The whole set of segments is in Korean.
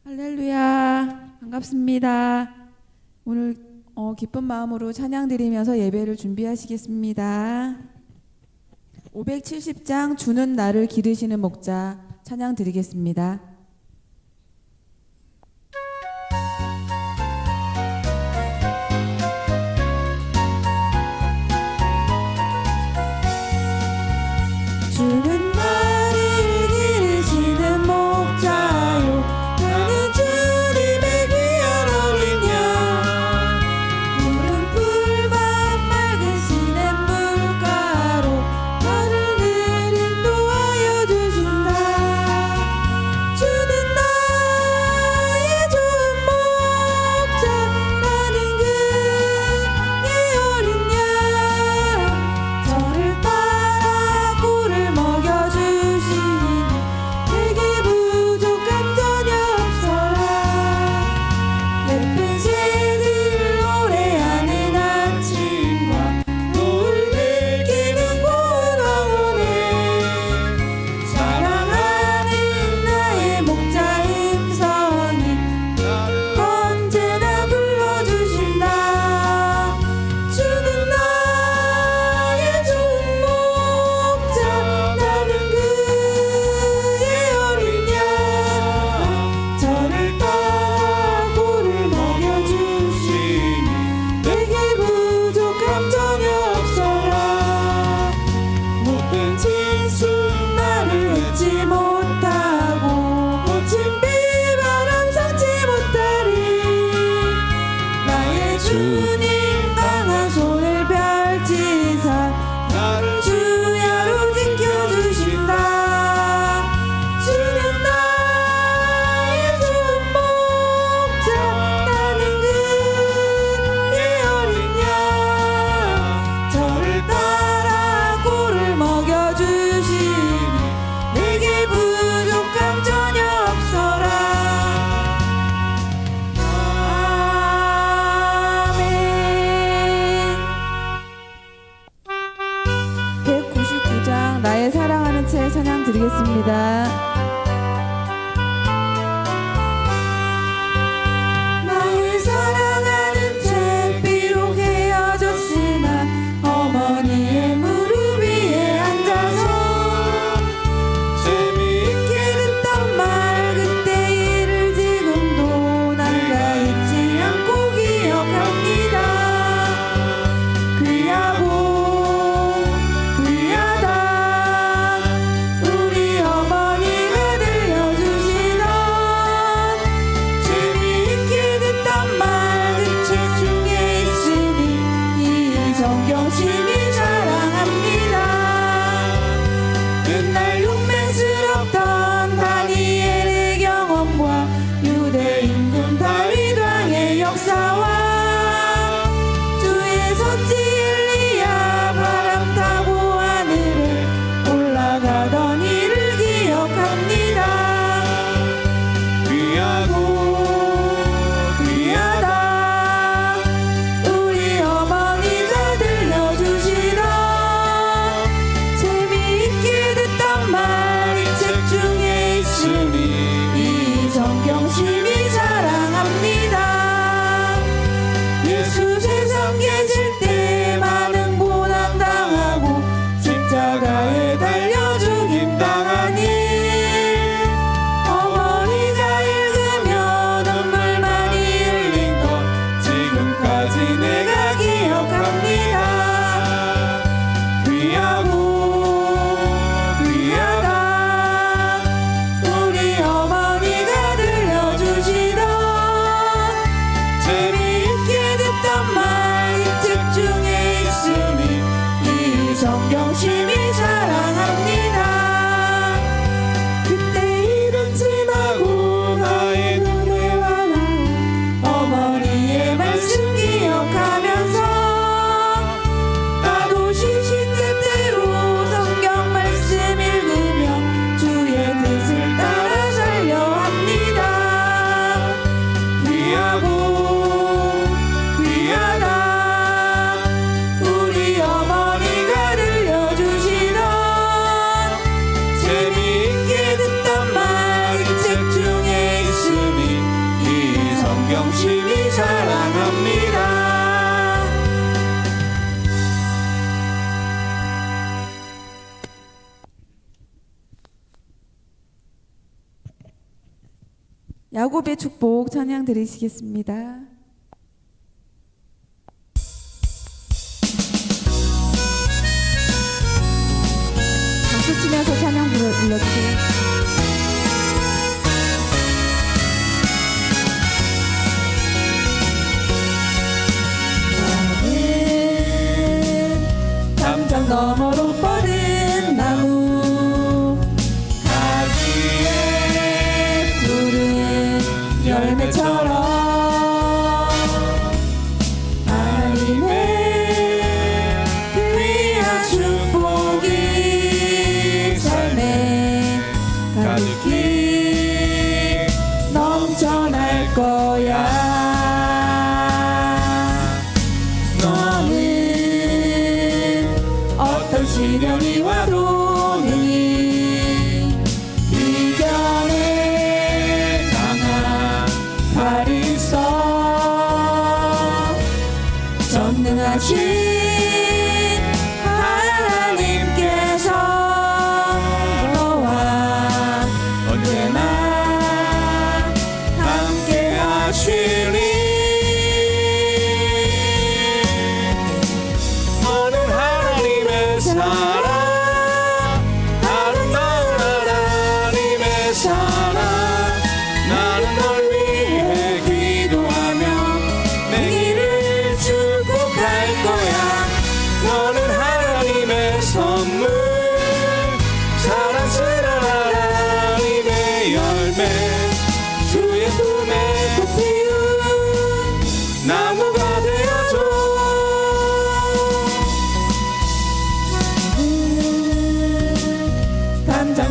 할렐루야, 반갑습니다. 오늘 기쁜 마음으로 찬양 드리면서 예배를 준비하시겠습니다. 570장 주는 나를 기르시는 목자 찬양 드리겠습니다. 주는 나를 기르시는 목자요, 나는 주님의 귀한 어린 양. 푸른 풀밭 맑은 시냇 물가로 나를 늘 인도하여 주신다. 야곱의 축복 찬양 드리시겠습니다. 박수 치면서 찬양 불러주세요. 담장 너머로 뻗은 나무 가지에 푸른 열매처럼 하나님의 귀한 축복이 삶에 가득히 넘쳐날 거야. 시련이 와도 능히 이겨내 강한 팔이 있어. 전능하신 하나님께서 너와 언제나 함께 하시리.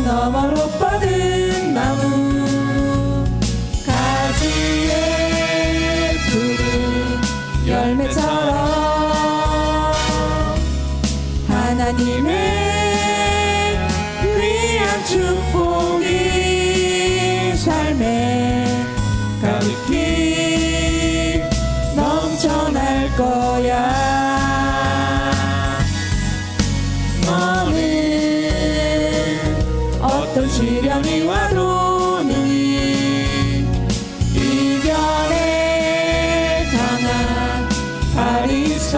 너머로 뻗은 나무 가지에 푸른 열매처럼 하나님의 귀한 축복이 삶에 가득히 넘쳐날 거야. 어떤 시련이 와도 능히 이겨내 강한 팔이 있어.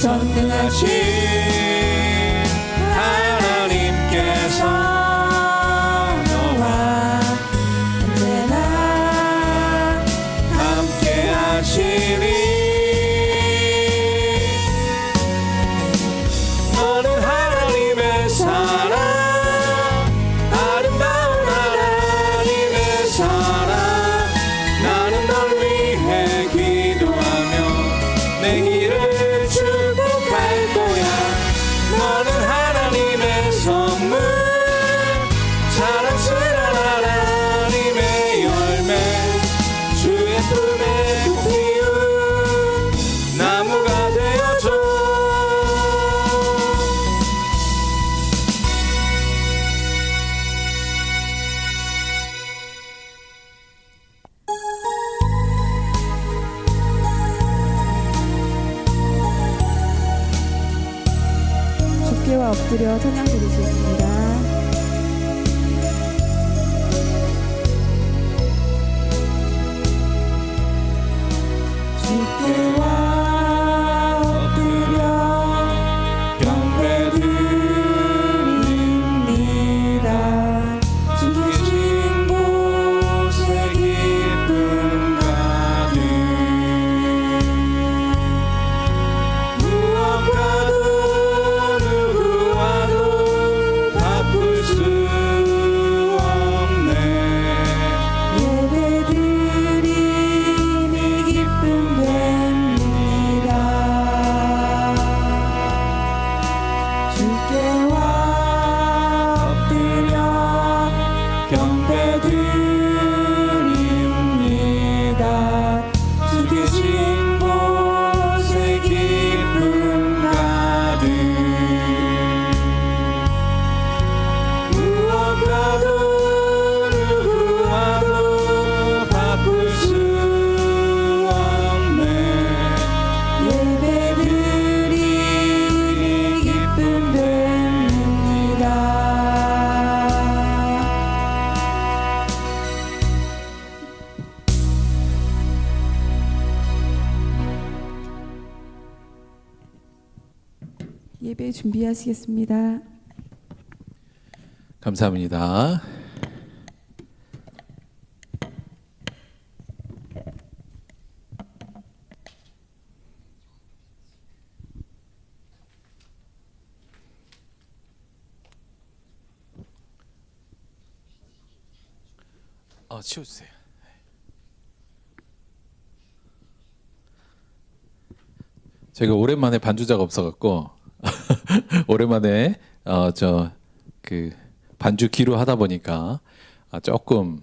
전능하신 하나님께서 너와 언제나 함께 하시리. 내 길을 축복할 거야. 너는 하나님의 선물, 사랑스러운 하나님의 열매, 주의 품에 그 피운 나무가 되어줘. 주께와 엎드려 찬양 드리시겠습니다. 주께와 엎드려 경배드립니다. 주 계신 곳에 기쁨 가득 무엇과도 누구와도 예배 준비하시겠습니다. 감사합니다. 치워주세요. 제가 오랜만에 반주자가 없어갖고 오랜만에 반주 기로 하다 보니까 조금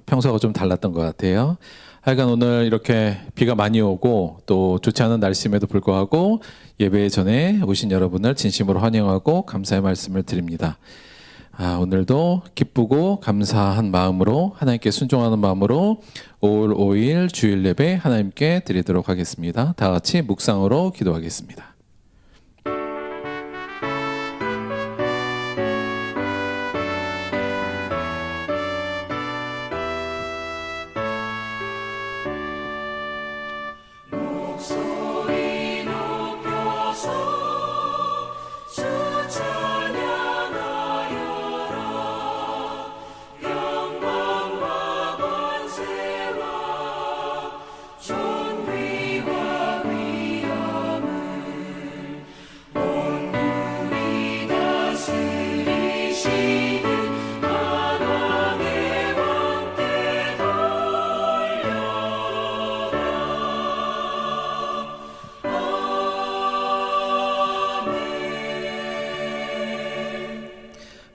평소하고 좀 달랐던 것 같아요. 하여간 오늘 이렇게 비가 많이 오고 또 좋지 않은 날씨임에도 불구하고 예배 전에 오신 여러분을 진심으로 환영하고 감사의 말씀을 드립니다. 오늘도 기쁘고 감사한 마음으로 하나님께 순종하는 마음으로 5월 5일 주일 예배 하나님께 드리도록 하겠습니다. 다 같이 묵상으로 기도하겠습니다.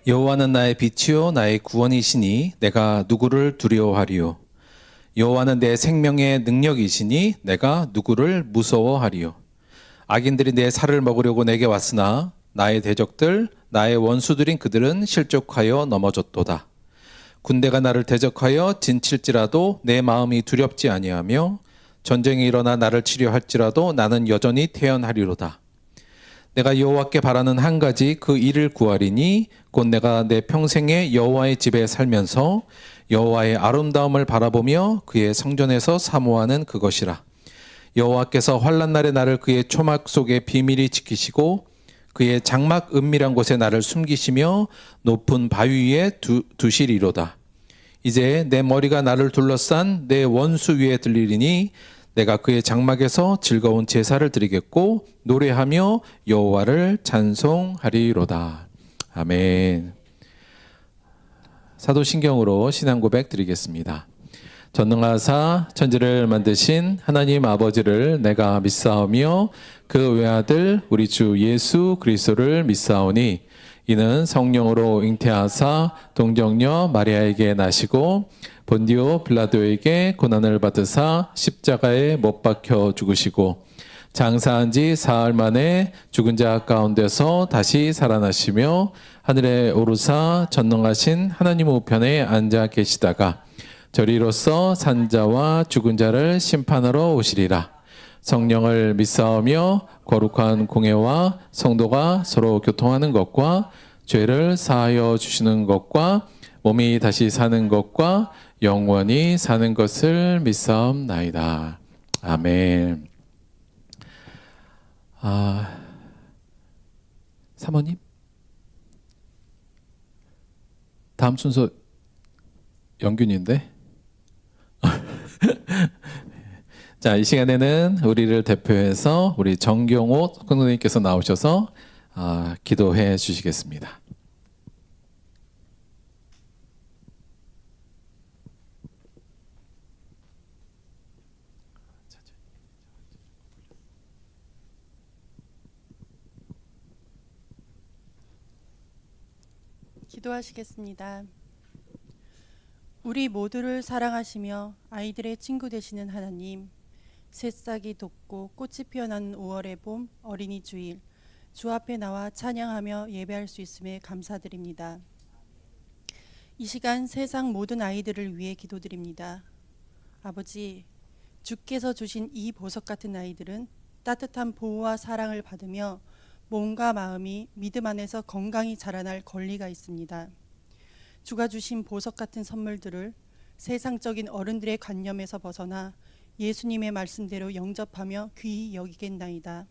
여호와는 나의 빛이요 나의 구원이시니 내가 누구를 두려워하리요. 여호와는 내 생명의 능력이시니 내가 누구를 무서워하리요. 악인들이 내 살을 먹으려고 내게 왔으나 나의 대적들 나의 원수들인 그들은 실족하여 넘어졌도다. 군대가 나를 대적하여 진칠지라도 내 마음이 두렵지 아니하며 전쟁이 일어나 나를 치려 할지라도 나는 여전히 태연하리로다. 내가 여호와께 바라는 한 가지 그 일을 구하리니 곧 내가 내 평생에 여호와의 집에 살면서 여호와의 아름다움을 바라보며 그의 성전에서 사모하는 그것이라. 여호와께서 환난 날에 나를 그의 초막 속에 비밀히 지키시고 그의 장막 은밀한 곳에 나를 숨기시며 높은 바위 위에 두시리로다. 이제 내 머리가 나를 둘러싼 내 원수 위에 들리리니 내가 그의 장막에서 즐거운 제사를 드리겠고 노래하며 여호와를 찬송하리로다. 아멘. 사도신경으로 신앙 고백 드리겠습니다. 전능하사 천지를 만드신 하나님 아버지를 내가 믿사오며 그 외아들 우리 주 예수 그리스도를 믿사오니 이는 성령으로 잉태하사 동정녀 마리아에게 나시고 본디오 빌라도에게 고난을 받으사 십자가에 못 박혀 죽으시고 장사한 지 사흘 만에 죽은 자 가운데서 다시 살아나시며 하늘에 오르사 전능하신 하나님 우편에 앉아 계시다가 저리로서 산자와 죽은 자를 심판하러 오시리라. 성령을 믿사오며 거룩한 공예와 성도가 서로 교통하는 것과 죄를 사하여 주시는 것과 몸이 다시 사는 것과 영원히 사는 것을 믿사옵나이다. 아멘. 사모님, 다음 순서 영균인데. 자, 이 시간에는 우리를 대표해서 우리 정경호 선생님께서 나오셔서 기도해 주시겠습니다. 기도하시겠습니다. 우리 모두를 사랑하시며 아이들의 친구 되시는 하나님, 새싹이 돋고 꽃이 피어나는 5월의 봄 어린이 주일, 주 앞에 나와 찬양하며 예배할 수 있음에 감사드립니다. 이 시간 세상 모든 아이들을 위해 기도드립니다. 아버지, 주께서 주신 이 보석 같은 아이들은 따뜻한 보호와 사랑을 받으며 몸과 마음이 믿음 안에서 건강히 자라날 권리가 있습니다. 주가 주신 보석 같은 선물들을 세상적인 어른들의 관념에서 벗어나 예수님의 말씀대로 영접하며 귀히 여기겠나이다.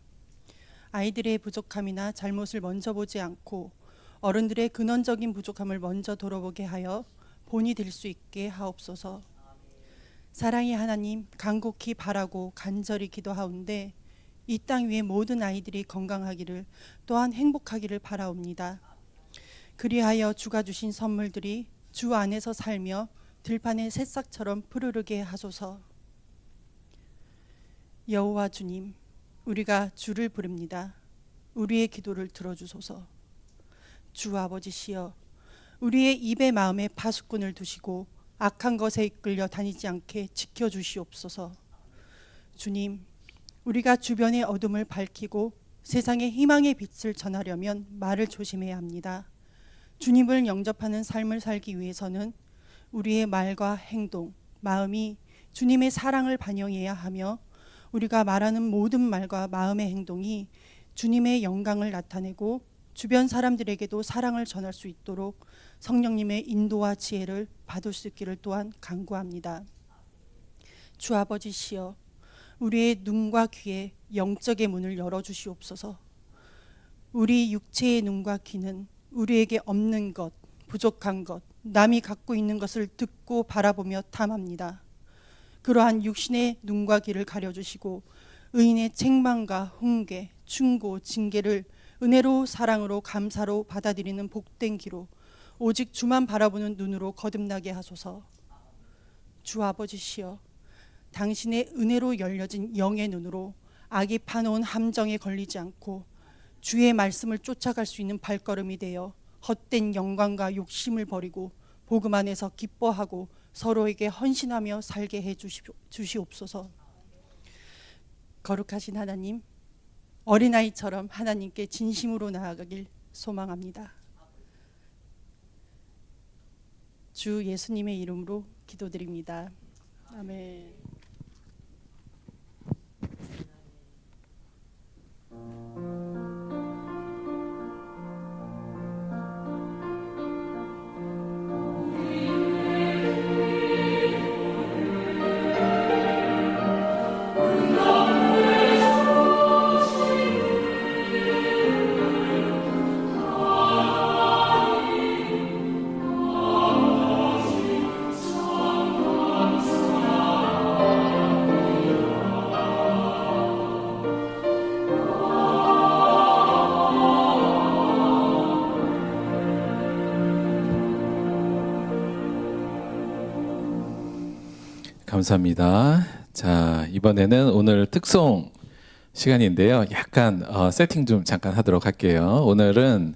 아이들의 부족함이나 잘못을 먼저 보지 않고 어른들의 근원적인 부족함을 먼저 돌아보게 하여 본이 될 수 있게 하옵소서. 사랑의 하나님, 간곡히 바라고 간절히 기도하온데 이 땅 위의 모든 아이들이 건강하기를 또한 행복하기를 바라옵니다. 그리하여 주가 주신 선물들이 주 안에서 살며 들판의 새싹처럼 푸르르게 하소서. 여호와 주님, 우리가 주를 부릅니다. 우리의 기도를 들어주소서. 주 아버지시여, 우리의 입에 마음에 파수꾼을 두시고 악한 것에 이끌려 다니지 않게 지켜주시옵소서. 주님, 우리가 주변의 어둠을 밝히고 세상의 희망의 빛을 전하려면 말을 조심해야 합니다. 주님을 영접하는 삶을 살기 위해서는 우리의 말과 행동, 마음이 주님의 사랑을 반영해야 하며 우리가 말하는 모든 말과 마음의 행동이 주님의 영광을 나타내고 주변 사람들에게도 사랑을 전할 수 있도록 성령님의 인도와 지혜를 받을 수 있기를 또한 간구합니다. 주 아버지시여, 우리의 눈과 귀에 영적의 문을 열어주시옵소서. 우리 육체의 눈과 귀는 우리에게 없는 것, 부족한 것, 남이 갖고 있는 것을 듣고 바라보며 탐합니다. 그러한 육신의 눈과 귀를 가려주시고 의인의 책망과 훈계, 충고, 징계를 은혜로 사랑으로 감사로 받아들이는 복된 귀로 오직 주만 바라보는 눈으로 거듭나게 하소서. 주 아버지시여, 당신의 은혜로 열려진 영의 눈으로 악이 파놓은 함정에 걸리지 않고 주의 말씀을 쫓아갈 수 있는 발걸음이 되어 헛된 영광과 욕심을 버리고 복음 안에서 기뻐하고 서로에게 헌신하며 살게 해 주시옵소서. 거룩하신 하나님, 어린아이처럼 하나님께 진심으로 나아가길 소망합니다. 주 예수님의 이름으로 기도드립니다. 아멘. 감사합니다. 자, 이번에는 오늘 특송 시간인데요. 약간 세팅 좀 잠깐 하도록 할게요. 오늘은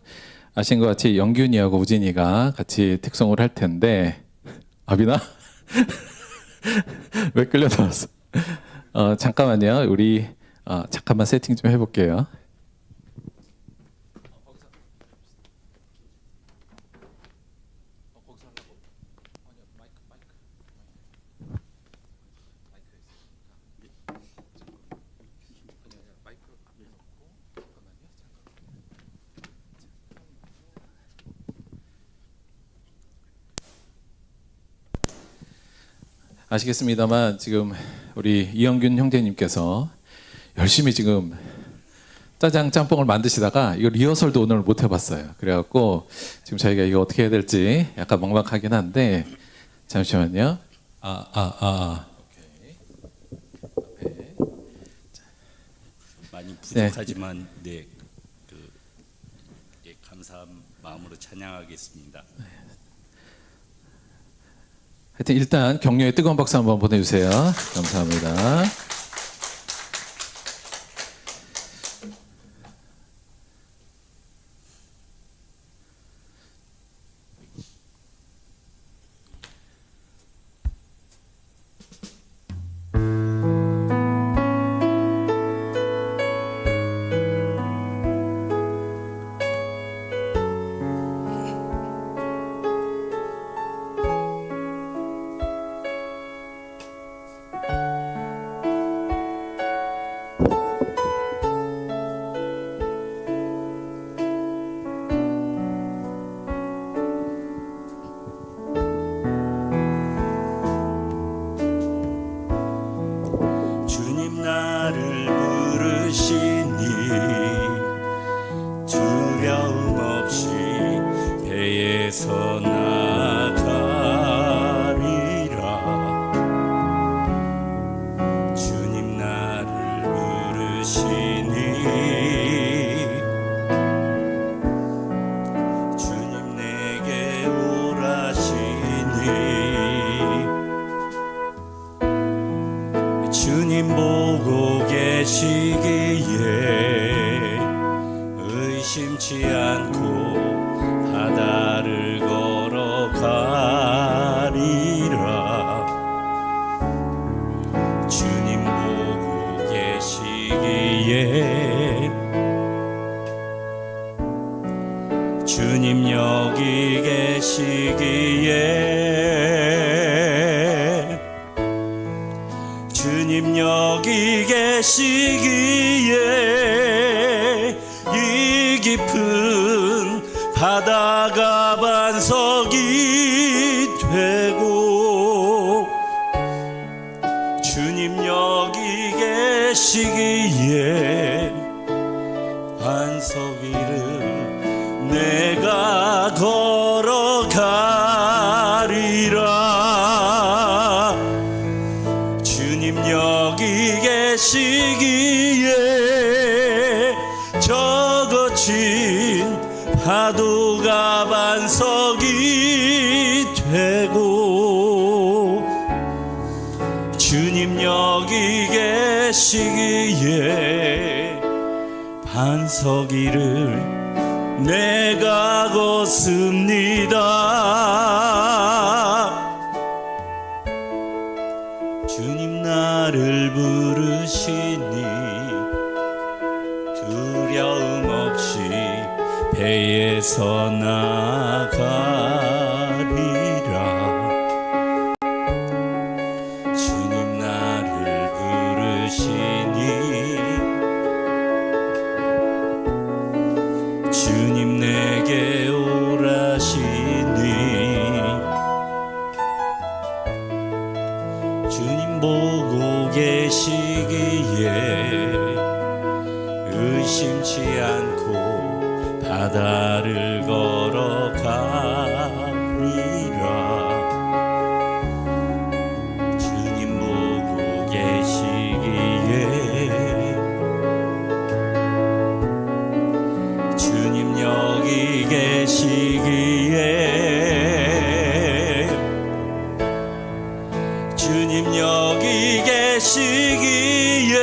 아신 것 같이 영균이하고 우진이가 같이 특송을 할 텐데, 아비나? 왜 끌려 나왔어? 잠깐만요. 우리 잠깐만 세팅 좀 해볼게요. 아시겠습니다만 지금 우리 이영균 형제님께서 열심히 지금 짜장 짬뽕을 만드시다가 이거 리허설도 오늘 못 해봤어요. 그래갖고 지금 저희가 이거 어떻게 해야 될지 약간 막막하긴 한데 잠시만요. 오케이. 많이 부족하지만 감사한 마음으로 찬양하겠습니다. 하여튼 일단 격려의 뜨거운 박수 한번 보내주세요. 감사합니다. 주님 보고 계시기에 의심치 않고 바다를 걸어가리라. 주님 보고 계시기에 주님 여기 계시기에 주님 여기 계시기에 이 깊은 바다가 반석이 되고 주님 여기 계시기에 반석 위를 내가 걸어가리라. 주님 여기 계시기에 저 거친 파도가 반석이 되고 주님 여기 계시기에 반석 위를 내가 걷습니다. 주님 나를 부르시니 두려움 없이 배에서 나가리라. 주님 나를 부르시니 주님 내게 오라시니 주님 보고 계시기에 의심치 않고 바다를 걸어가리라. 주님 보고 계시기에 주님 여기 계시기에 주님 여기 계시기에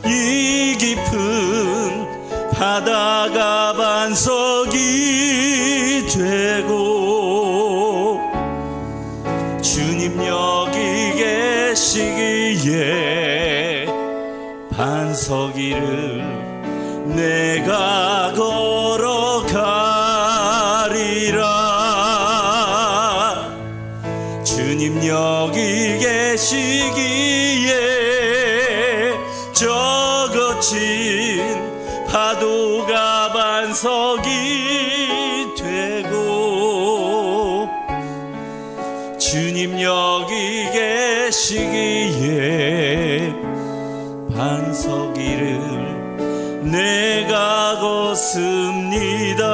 이 깊은 바다가 반석이 되고 주님 여기 계시기에 반석 위를 내가 걸어가리라. 주님 여기 계시기에 저 거친 파도가 반석이 되고 주님 여기 계시기에 반석 위를 내가 걷습니다.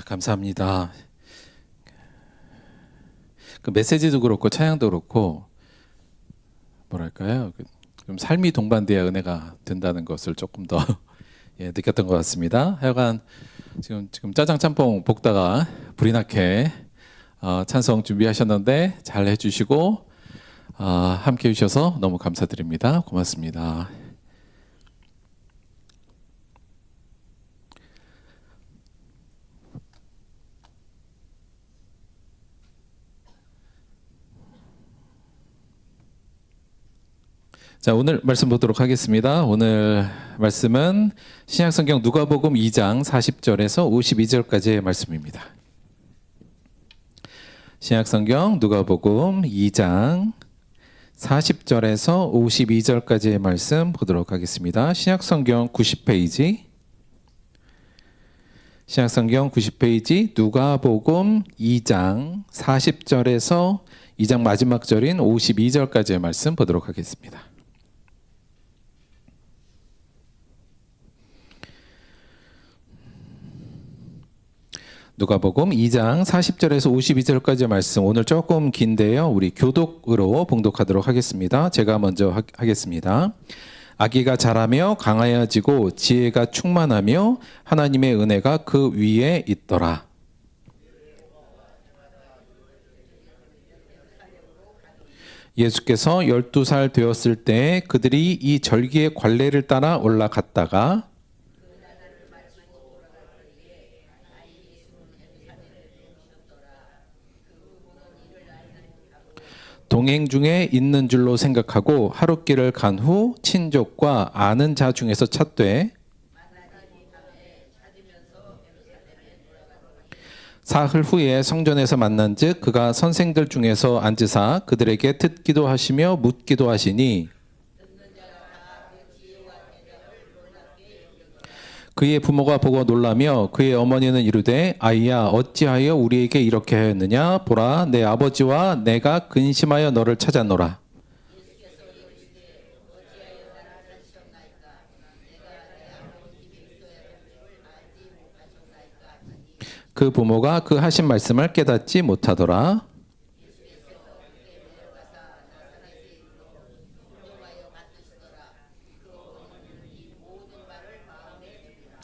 감사합니다. 그 메시지도 그렇고 찬양도 그렇고 뭐랄까요? 좀 삶이 동반돼야 은혜가 된다는 것을 조금 더 느꼈던 것 같습니다. 하여간 지금 짜장 짬뽕 볶다가 불이 나게 찬송 준비하셨는데 잘 해주시고 함께 해주셔서 너무 감사드립니다. 고맙습니다. 자, 오늘 말씀 보도록 하겠습니다. 오늘 말씀은 신약성경 누가복음 2장 40절에서 52절까지의 말씀입니다. 신약성경 누가복음 2장 40절에서 52절까지의 말씀 보도록 하겠습니다. 신약성경 90페이지. 신약성경 90페이지 누가복음 2장 40절에서 2장 마지막 절인 52절까지의 말씀 보도록 하겠습니다. 누가복음 2장 40절에서 52절까지의 말씀, 오늘 조금 긴데요. 우리 교독으로 봉독하도록 하겠습니다. 제가 먼저 하겠습니다. 아기가 자라며 강하여지고 지혜가 충만하며 하나님의 은혜가 그 위에 있더라. 예수께서 12살 되었을 때 그들이 이 절기의 관례를 따라 올라갔다가 동행 중에 있는 줄로 생각하고 하룻길을 간 후 친족과 아는 자 중에서 찾되 사흘 후에 성전에서 만난즉 그가 선생들 중에서 앉으사 그들에게 듣기도 하시며 묻기도 하시니 그의 부모가 보고 놀라며 그의 어머니는 이르되 아이야 어찌하여 우리에게 이렇게 하였느냐 보라 내 아버지와 내가 근심하여 너를 찾았노라. 그 부모가 그 하신 말씀을 깨닫지 못하더라.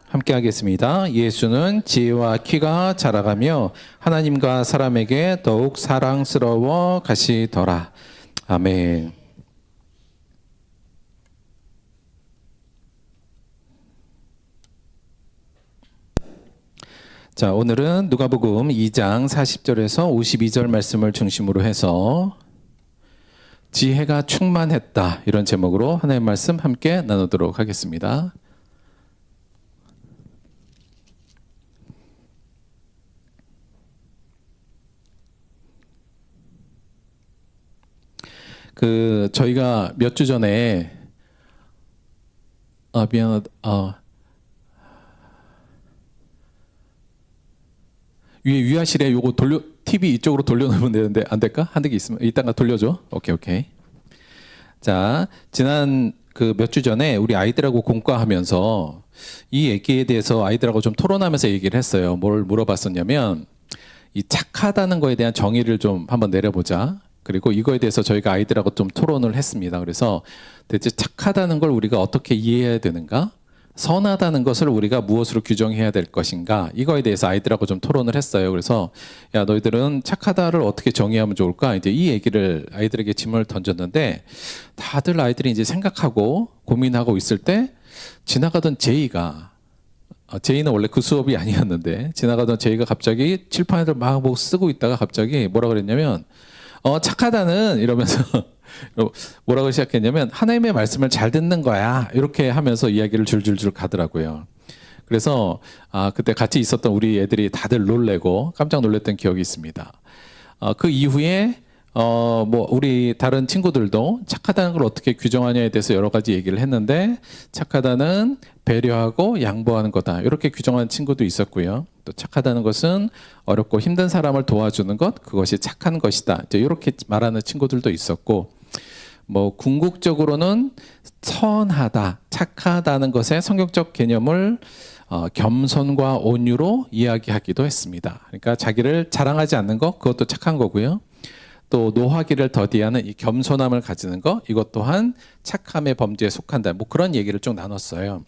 함께 하겠습니다. 예수는 지혜와 키가 자라가며 하나님과 사람에게 더욱 사랑스러워 가시더라. 아멘. 자, 오늘은 누가복음 2장 40절에서 52절 말씀을 중심으로 해서 지혜가 충만했다, 이런 제목으로 하나님의 말씀 함께 나누도록 하겠습니다. 저희가 몇 주 전에 위에 위아실에 요거 TV 이쪽으로 돌려놓으면 되는데 안 될까? 한 개 있으면 이따가 돌려줘. 오케이. 자, 지난 몇 주 전에 우리 아이들하고 공과하면서 이 얘기에 대해서 아이들하고 좀 토론하면서 얘기를 했어요. 뭘 물어봤었냐면 이 착하다는 거에 대한 정의를 좀 한번 내려보자. 그리고 이거에 대해서 저희가 아이들하고 좀 토론을 했습니다. 그래서 대체 착하다는 걸 우리가 어떻게 이해해야 되는가? 선하다는 것을 우리가 무엇으로 규정해야 될 것인가? 이거에 대해서 아이들하고 좀 토론을 했어요. 그래서 야, 너희들은 착하다를 어떻게 정의하면 좋을까? 이제 이 얘기를 아이들에게 질문을 던졌는데 다들 아이들이 이제 생각하고 고민하고 있을 때 지나가던 제이가 제이는 원래 그 수업이 아니었는데 지나가던 제이가 갑자기 칠판을 막 보고 쓰고 있다가 갑자기 뭐라 그랬냐면 착하다는 이러면서 뭐라고 시작했냐면 하나님의 말씀을 잘 듣는 거야, 이렇게 하면서 이야기를 줄줄줄 가더라고요. 그래서 그때 같이 있었던 우리 애들이 다들 놀래고 깜짝 놀랐던 기억이 있습니다. 그 이후에 우리 다른 친구들도 착하다는 걸 어떻게 규정하냐에 대해서 여러 가지 얘기를 했는데 착하다는 배려하고 양보하는 거다, 이렇게 규정한 친구도 있었고요. 또 착하다는 것은 어렵고 힘든 사람을 도와주는 것, 그것이 착한 것이다, 이제 이렇게 말하는 친구들도 있었고, 궁극적으로는 선하다, 착하다는 것의 성경적 개념을 겸손과 온유로 이야기하기도 했습니다. 그러니까 자기를 자랑하지 않는 것, 그것도 착한 거고요. 또 노하기를 더디하는 이 겸손함을 가지는 것, 이것 또한 착함의 범죄에 속한다, 그런 얘기를 좀 나눴어요.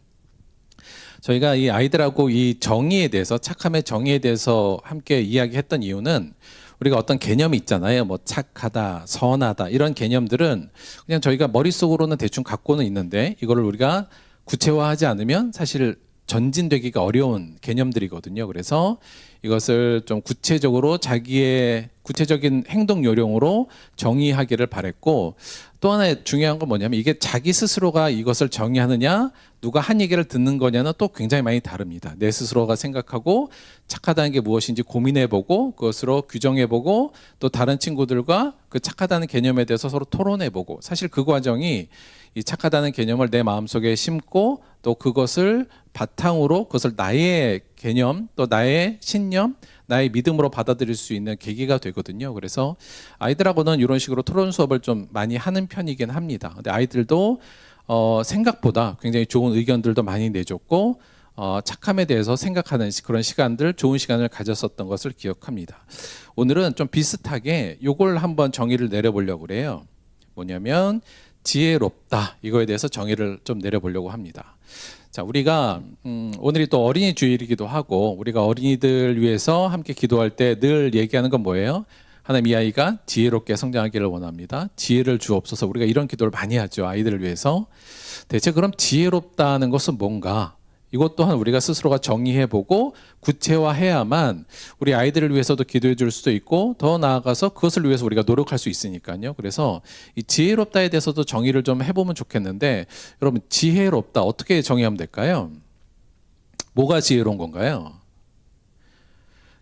저희가 이 아이들하고 이 정의에 대해서, 착함의 정의에 대해서 함께 이야기했던 이유는 우리가 어떤 개념이 있잖아요. 착하다, 선하다, 이런 개념들은 그냥 저희가 머릿속으로는 대충 갖고는 있는데 이거를 우리가 구체화하지 않으면 사실 전진되기가 어려운 개념들이거든요. 그래서 이것을 좀 구체적으로 자기의 구체적인 행동 요령으로 정의하기를 바랬고, 또 하나의 중요한 건 뭐냐면 이게 자기 스스로가 이것을 정의하느냐 누가 한 얘기를 듣는 거냐는 또 굉장히 많이 다릅니다. 내 스스로가 생각하고 착하다는 게 무엇인지 고민해보고 그것으로 규정해보고 또 다른 친구들과 그 착하다는 개념에 대해서 서로 토론해보고, 사실 그 과정이 이 착하다는 개념을 내 마음속에 심고 또 그것을 바탕으로 그것을 나의 개념 또 나의 신념 나의 믿음으로 받아들일 수 있는 계기가 되거든요. 그래서 아이들하고는 이런 식으로 토론 수업을 좀 많이 하는 편이긴 합니다. 근데 아이들도 생각보다 굉장히 좋은 의견들도 많이 내줬고 착함에 대해서 생각하는 그런 시간들, 좋은 시간을 가졌었던 것을 기억합니다. 오늘은 좀 비슷하게 이걸 한번 정의를 내려보려고 그래요. 뭐냐면 지혜롭다, 이거에 대해서 정의를 좀 내려보려고 합니다. 자, 우리가 오늘이 또 어린이 주일이기도 하고 우리가 어린이들 위해서 함께 기도할 때 늘 얘기하는 건 뭐예요? 하나님, 이 아이가 지혜롭게 성장하기를 원합니다. 지혜를 주옵소서. 우리가 이런 기도를 많이 하죠, 아이들을 위해서. 대체 그럼 지혜롭다는 것은 뭔가? 이것 또한 우리가 스스로가 정의해보고 구체화해야만 우리 아이들을 위해서도 기도해 줄 수도 있고 더 나아가서 그것을 위해서 우리가 노력할 수 있으니까요. 그래서 이 지혜롭다에 대해서도 정의를 좀 해보면 좋겠는데, 여러분, 지혜롭다 어떻게 정의하면 될까요? 뭐가 지혜로운 건가요?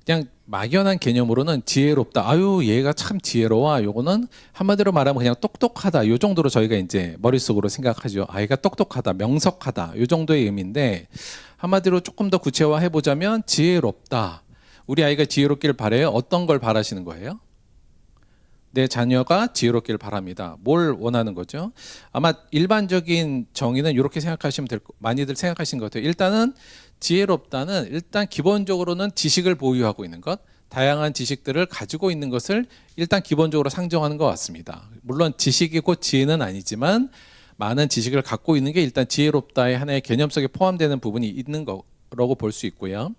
그냥 막연한 개념으로는 지혜롭다, 아유 얘가 참 지혜로워, 요거는 한마디로 말하면 그냥 똑똑하다, 요 정도로 저희가 이제 머릿속으로 생각하죠. 아이가 똑똑하다, 명석하다, 요 정도의 의미인데, 한마디로 조금 더 구체화해 보자면 지혜롭다, 우리 아이가 지혜롭기를 바래요. 어떤 걸 바라시는 거예요? 내 자녀가 지혜롭기를 바랍니다. 뭘 원하는 거죠? 아마 일반적인 정의는 이렇게 생각하시면 많이들 생각하시는 것 같아요. 일단은 지혜롭다는 일단 기본적으로는 지식을 보유하고 있는 것, 다양한 지식들을 가지고 있는 것을 일단 기본적으로 상정하는 것 같습니다. 물론 지식이 곧 지혜는 아니지만 많은 지식을 갖고 있는 게 일단 지혜롭다의 하나의 개념 속에 포함되는 부분이 있는 거라고 볼 수 있고요.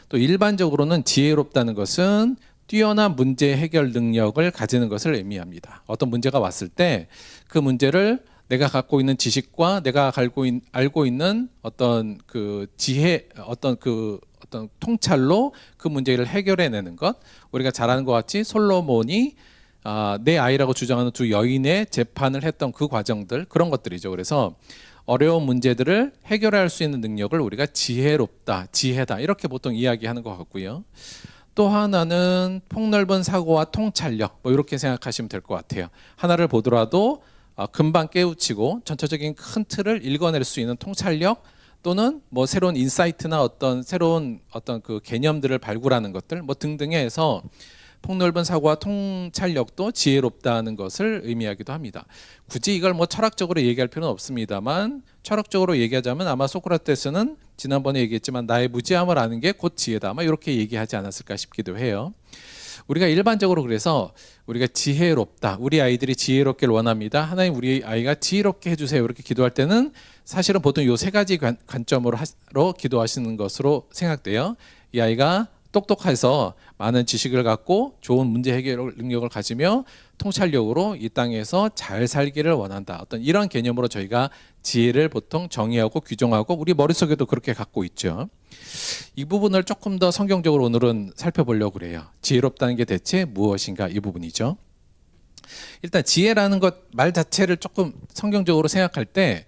또 일반적으로는 지혜롭다는 것은 뛰어난 문제 해결 능력을 가지는 것을 의미합니다. 어떤 문제가 왔을 때 그 문제를 내가 갖고 있는 지식과 내가 알고 있는 어떤 그 지혜, 어떤 통찰로 그 문제를 해결해내는 것. 우리가 잘 아는 것 같이 솔로몬이 내 아이라고 주장하는 두 여인의 재판을 했던 그 과정들, 그런 것들이죠. 그래서 어려운 문제들을 해결할 수 있는 능력을 우리가 지혜롭다, 지혜다, 이렇게 보통 이야기하는 것 같고요. 또 하나는 폭넓은 사고와 통찰력, 뭐 이렇게 생각하시면 될 것 같아요. 하나를 보더라도 금방 깨우치고 전체적인 큰 틀을 읽어낼 수 있는 통찰력, 또는 뭐 새로운 인사이트나 어떤 새로운 어떤 그 개념들을 발굴하는 것들 뭐 등등에 해서 폭넓은 사고와 통찰력도 지혜롭다는 것을 의미하기도 합니다. 굳이 이걸 뭐 철학적으로 얘기할 필요는 없습니다만, 철학적으로 얘기하자면 아마 소크라테스는 지난번에 얘기했지만 나의 무지함을 아는 게 곧 지혜다, 아마 이렇게 얘기하지 않았을까 싶기도 해요. 우리가 일반적으로 그래서 우리가 지혜롭다, 우리 아이들이 지혜롭기를 원합니다, 하나님 우리 아이가 지혜롭게 해주세요, 이렇게 기도할 때는 사실은 보통 이 세 가지 관점으로 기도하시는 것으로 생각돼요. 이 아이가 똑똑해서 많은 지식을 갖고 좋은 문제 해결 능력을 가지며 통찰력으로 이 땅에서 잘 살기를 원한다, 어떤 이런 개념으로 저희가 지혜를 보통 정의하고 규정하고 우리 머릿속에도 그렇게 갖고 있죠. 이 부분을 조금 더 성경적으로 오늘은 살펴보려고 그래요. 지혜롭다는 게 대체 무엇인가, 이 부분이죠. 일단 지혜라는 것 말 자체를 조금 성경적으로 생각할 때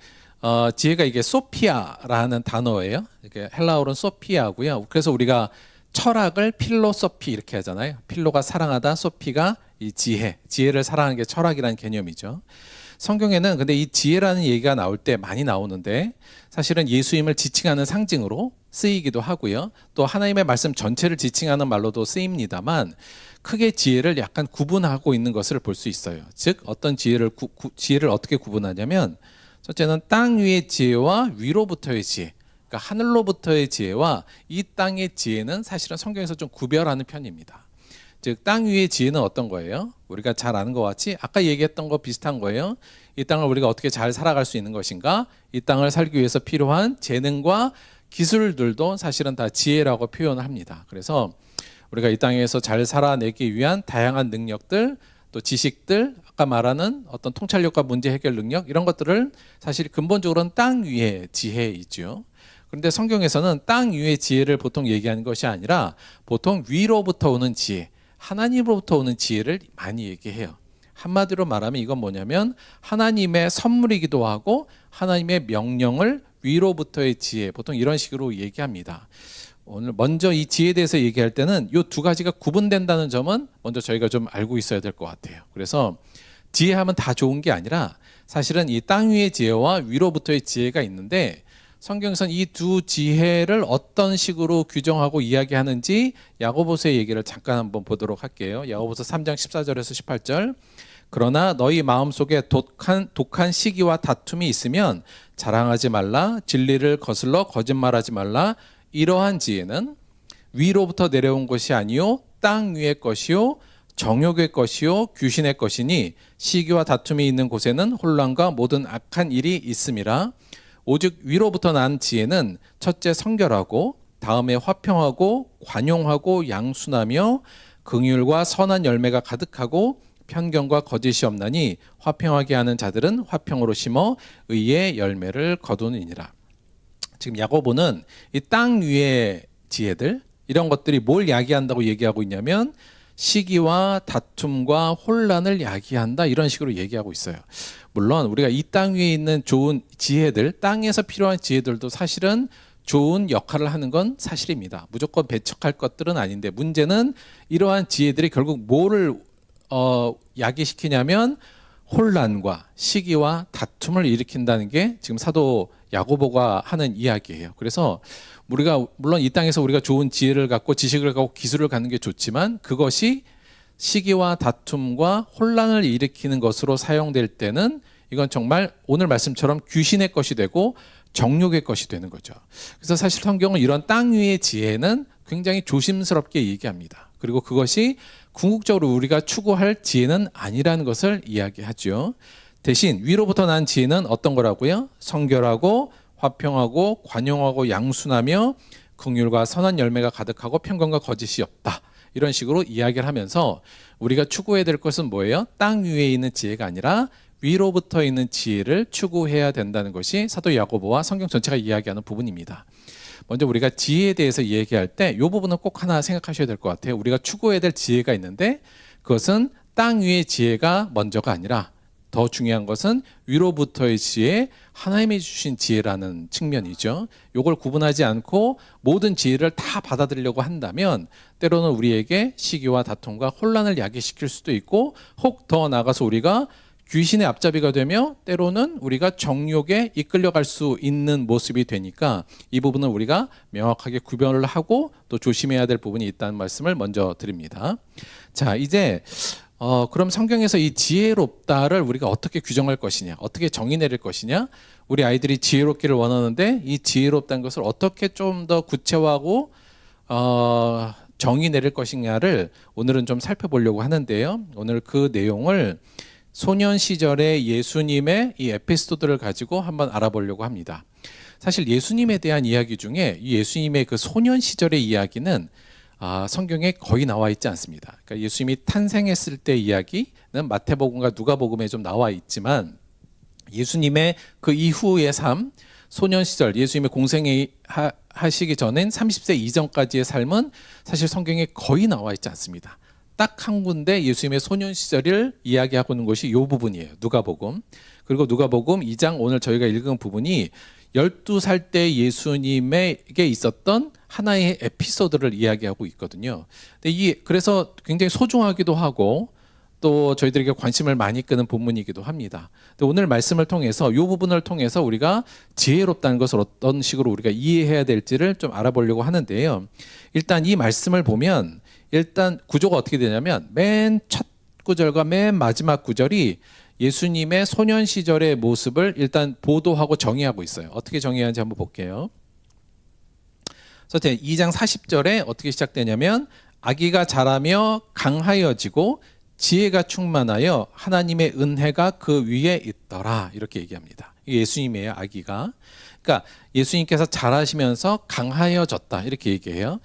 지혜가 이게 소피아라는 단어예요. 이게 헬라어로는 소피아고요. 그래서 우리가 철학을 필로소피 이렇게 하잖아요. 필로가 사랑하다, 소피가 이 지혜를 사랑하는 게 철학이라는 개념이죠. 성경에는 근데 이 지혜라는 얘기가 나올 때 많이 나오는데, 사실은 예수님을 지칭하는 상징으로 쓰이기도 하고요. 또 하나님의 말씀 전체를 지칭하는 말로도 쓰입니다만, 크게 지혜를 약간 구분하고 있는 것을 볼 수 있어요. 즉 어떤 지혜를 어떻게 구분하냐면, 첫째는 땅 위의 지혜와 위로부터의 지혜, 그러니까 하늘로부터의 지혜와 이 땅의 지혜는 사실은 성경에서 좀 구별하는 편입니다. 즉 땅 위의 지혜는 어떤 거예요? 우리가 잘 아는 것 같이 아까 얘기했던 거 비슷한 거예요. 이 땅을 우리가 어떻게 잘 살아갈 수 있는 것인가, 이 땅을 살기 위해서 필요한 재능과 기술들도 사실은 다 지혜라고 표현을 합니다. 그래서 우리가 이 땅에서 잘 살아내기 위한 다양한 능력들, 또 지식들, 아까 말하는 어떤 통찰력과 문제 해결 능력, 이런 것들을 사실 근본적으로는 땅 위의 지혜이죠. 그런데 성경에서는 땅 위의 지혜를 보통 얘기하는 것이 아니라 보통 위로부터 오는 지혜, 하나님으로부터 오는 지혜를 많이 얘기해요. 한마디로 말하면 이건 뭐냐면 하나님의 선물이기도 하고 하나님의 명령을 위로부터의 지혜, 보통 이런 식으로 얘기합니다. 오늘 먼저 이 지혜에 대해서 얘기할 때는 이 두 가지가 구분된다는 점은 먼저 저희가 좀 알고 있어야 될 것 같아요. 그래서 지혜하면 다 좋은 게 아니라 사실은 이 땅 위의 지혜와 위로부터의 지혜가 있는데 성경에서는 이 두 지혜를 어떤 식으로 규정하고 이야기하는지 야고보서의 얘기를 잠깐 한번 보도록 할게요. 야고보서 3장 14절에서 18절. 그러나 너희 마음속에 독한 시기와 다툼이 있으면 자랑하지 말라. 진리를 거슬러 거짓말하지 말라. 이러한 지혜는 위로부터 내려온 것이 아니요 땅 위의 것이요 정욕의 것이요 귀신의 것이니 시기와 다툼이 있는 곳에는 혼란과 모든 악한 일이 있음이라. 오직 위로부터 난 지혜는 첫째 성결하고 다음에 화평하고 관용하고 양순하며 긍휼과 선한 열매가 가득하고 편견과 거짓이 없나니 화평하게 하는 자들은 화평으로 심어 의의 열매를 거두느니라. 지금 야고보는 이 땅 위의 지혜들 이런 것들이 뭘 야기한다고 얘기하고 있냐면 시기와 다툼과 혼란을 야기한다 이런 식으로 얘기하고 있어요. 물론 우리가 이 땅 위에 있는 좋은 지혜들, 땅에서 필요한 지혜들도 사실은 좋은 역할을 하는 건 사실입니다. 무조건 배척할 것들은 아닌데 문제는 이러한 지혜들이 결국 뭐를 야기시키냐면 혼란과 시기와 다툼을 일으킨다는 게 지금 사도 야고보가 하는 이야기예요. 그래서 우리가 물론 이 땅에서 우리가 좋은 지혜를 갖고 지식을 갖고 기술을 갖는 게 좋지만 그것이 시기와 다툼과 혼란을 일으키는 것으로 사용될 때는 이건 정말 오늘 말씀처럼 귀신의 것이 되고 정욕의 것이 되는 거죠. 그래서 사실 성경은 이런 땅 위의 지혜는 굉장히 조심스럽게 얘기합니다. 그리고 그것이 궁극적으로 우리가 추구할 지혜는 아니라는 것을 이야기하죠. 대신 위로부터 난 지혜는 어떤 거라고요? 성결하고 화평하고 관용하고 양순하며 긍휼과 선한 열매가 가득하고 편견과 거짓이 없다. 이런 식으로 이야기를 하면서 우리가 추구해야 될 것은 뭐예요? 땅 위에 있는 지혜가 아니라 위로부터 있는 지혜를 추구해야 된다는 것이 사도 야고보와 성경 전체가 이야기하는 부분입니다. 먼저 우리가 지혜에 대해서 얘기할 때 이 부분은 꼭 하나 생각하셔야 될 것 같아요. 우리가 추구해야 될 지혜가 있는데 그것은 땅 위의 지혜가 먼저가 아니라 더 중요한 것은 위로부터의 지혜, 하나님이 주신 지혜라는 측면이죠. 이걸 구분하지 않고 모든 지혜를 다 받아들이려고 한다면 때로는 우리에게 시기와 다툼과 혼란을 야기시킬 수도 있고 혹 더 나아가서 우리가 귀신의 앞잡이가 되며 때로는 우리가 정욕에 이끌려갈 수 있는 모습이 되니까 이 부분은 우리가 명확하게 구별을 하고 또 조심해야 될 부분이 있다는 말씀을 먼저 드립니다. 자, 이제 그럼 성경에서 이 지혜롭다를 우리가 어떻게 규정할 것이냐, 어떻게 정의 내릴 것이냐, 우리 아이들이 지혜롭기를 원하는데 이 지혜롭다는 것을 어떻게 좀 더 구체화하고 정의 내릴 것이냐를 오늘은 좀 살펴보려고 하는데요. 오늘 그 내용을 소년 시절의 예수님의 이 에피소드를 가지고 한번 알아보려고 합니다. 사실 예수님에 대한 이야기 중에 이 예수님의 그 소년 시절의 이야기는 성경에 거의 나와 있지 않습니다. 그러니까 예수님이 탄생했을 때 이야기는 마태복음과 누가복음에 좀 나와 있지만 예수님의 그 이후의 삶, 소년 시절, 예수님의 공생에 하시기 전엔 30세 이전까지의 삶은 사실 성경에 거의 나와 있지 않습니다. 딱 한 군데 예수님의 소년 시절을 이야기하고 있는 것이 이 부분이에요. 누가복음. 그리고 누가복음 2장 오늘 저희가 읽은 부분이 12살 때 예수님에게 있었던 하나의 에피소드를 이야기하고 있거든요. 근데 그래서 굉장히 소중하기도 하고 또 저희들에게 관심을 많이 끄는 본문이기도 합니다. 근데 오늘 말씀을 통해서 이 부분을 통해서 우리가 지혜롭다는 것을 어떤 식으로 우리가 이해해야 될지를 좀 알아보려고 하는데요. 일단 이 말씀을 보면 일단 구조가 어떻게 되냐면 맨 첫 구절과 맨 마지막 구절이 예수님의 소년 시절의 모습을 일단 보도하고 정의하고 있어요. 어떻게 정의하는지 한번 볼게요. 그래서 2장 40절에 어떻게 시작되냐면 아기가 자라며 강하여지고 지혜가 충만하여 하나님의 은혜가 그 위에 있더라. 이렇게 얘기합니다. 이게 예수님이에요. 아기가. 그러니까 예수님께서 자라시면서 강하여졌다. 이렇게 얘기해요.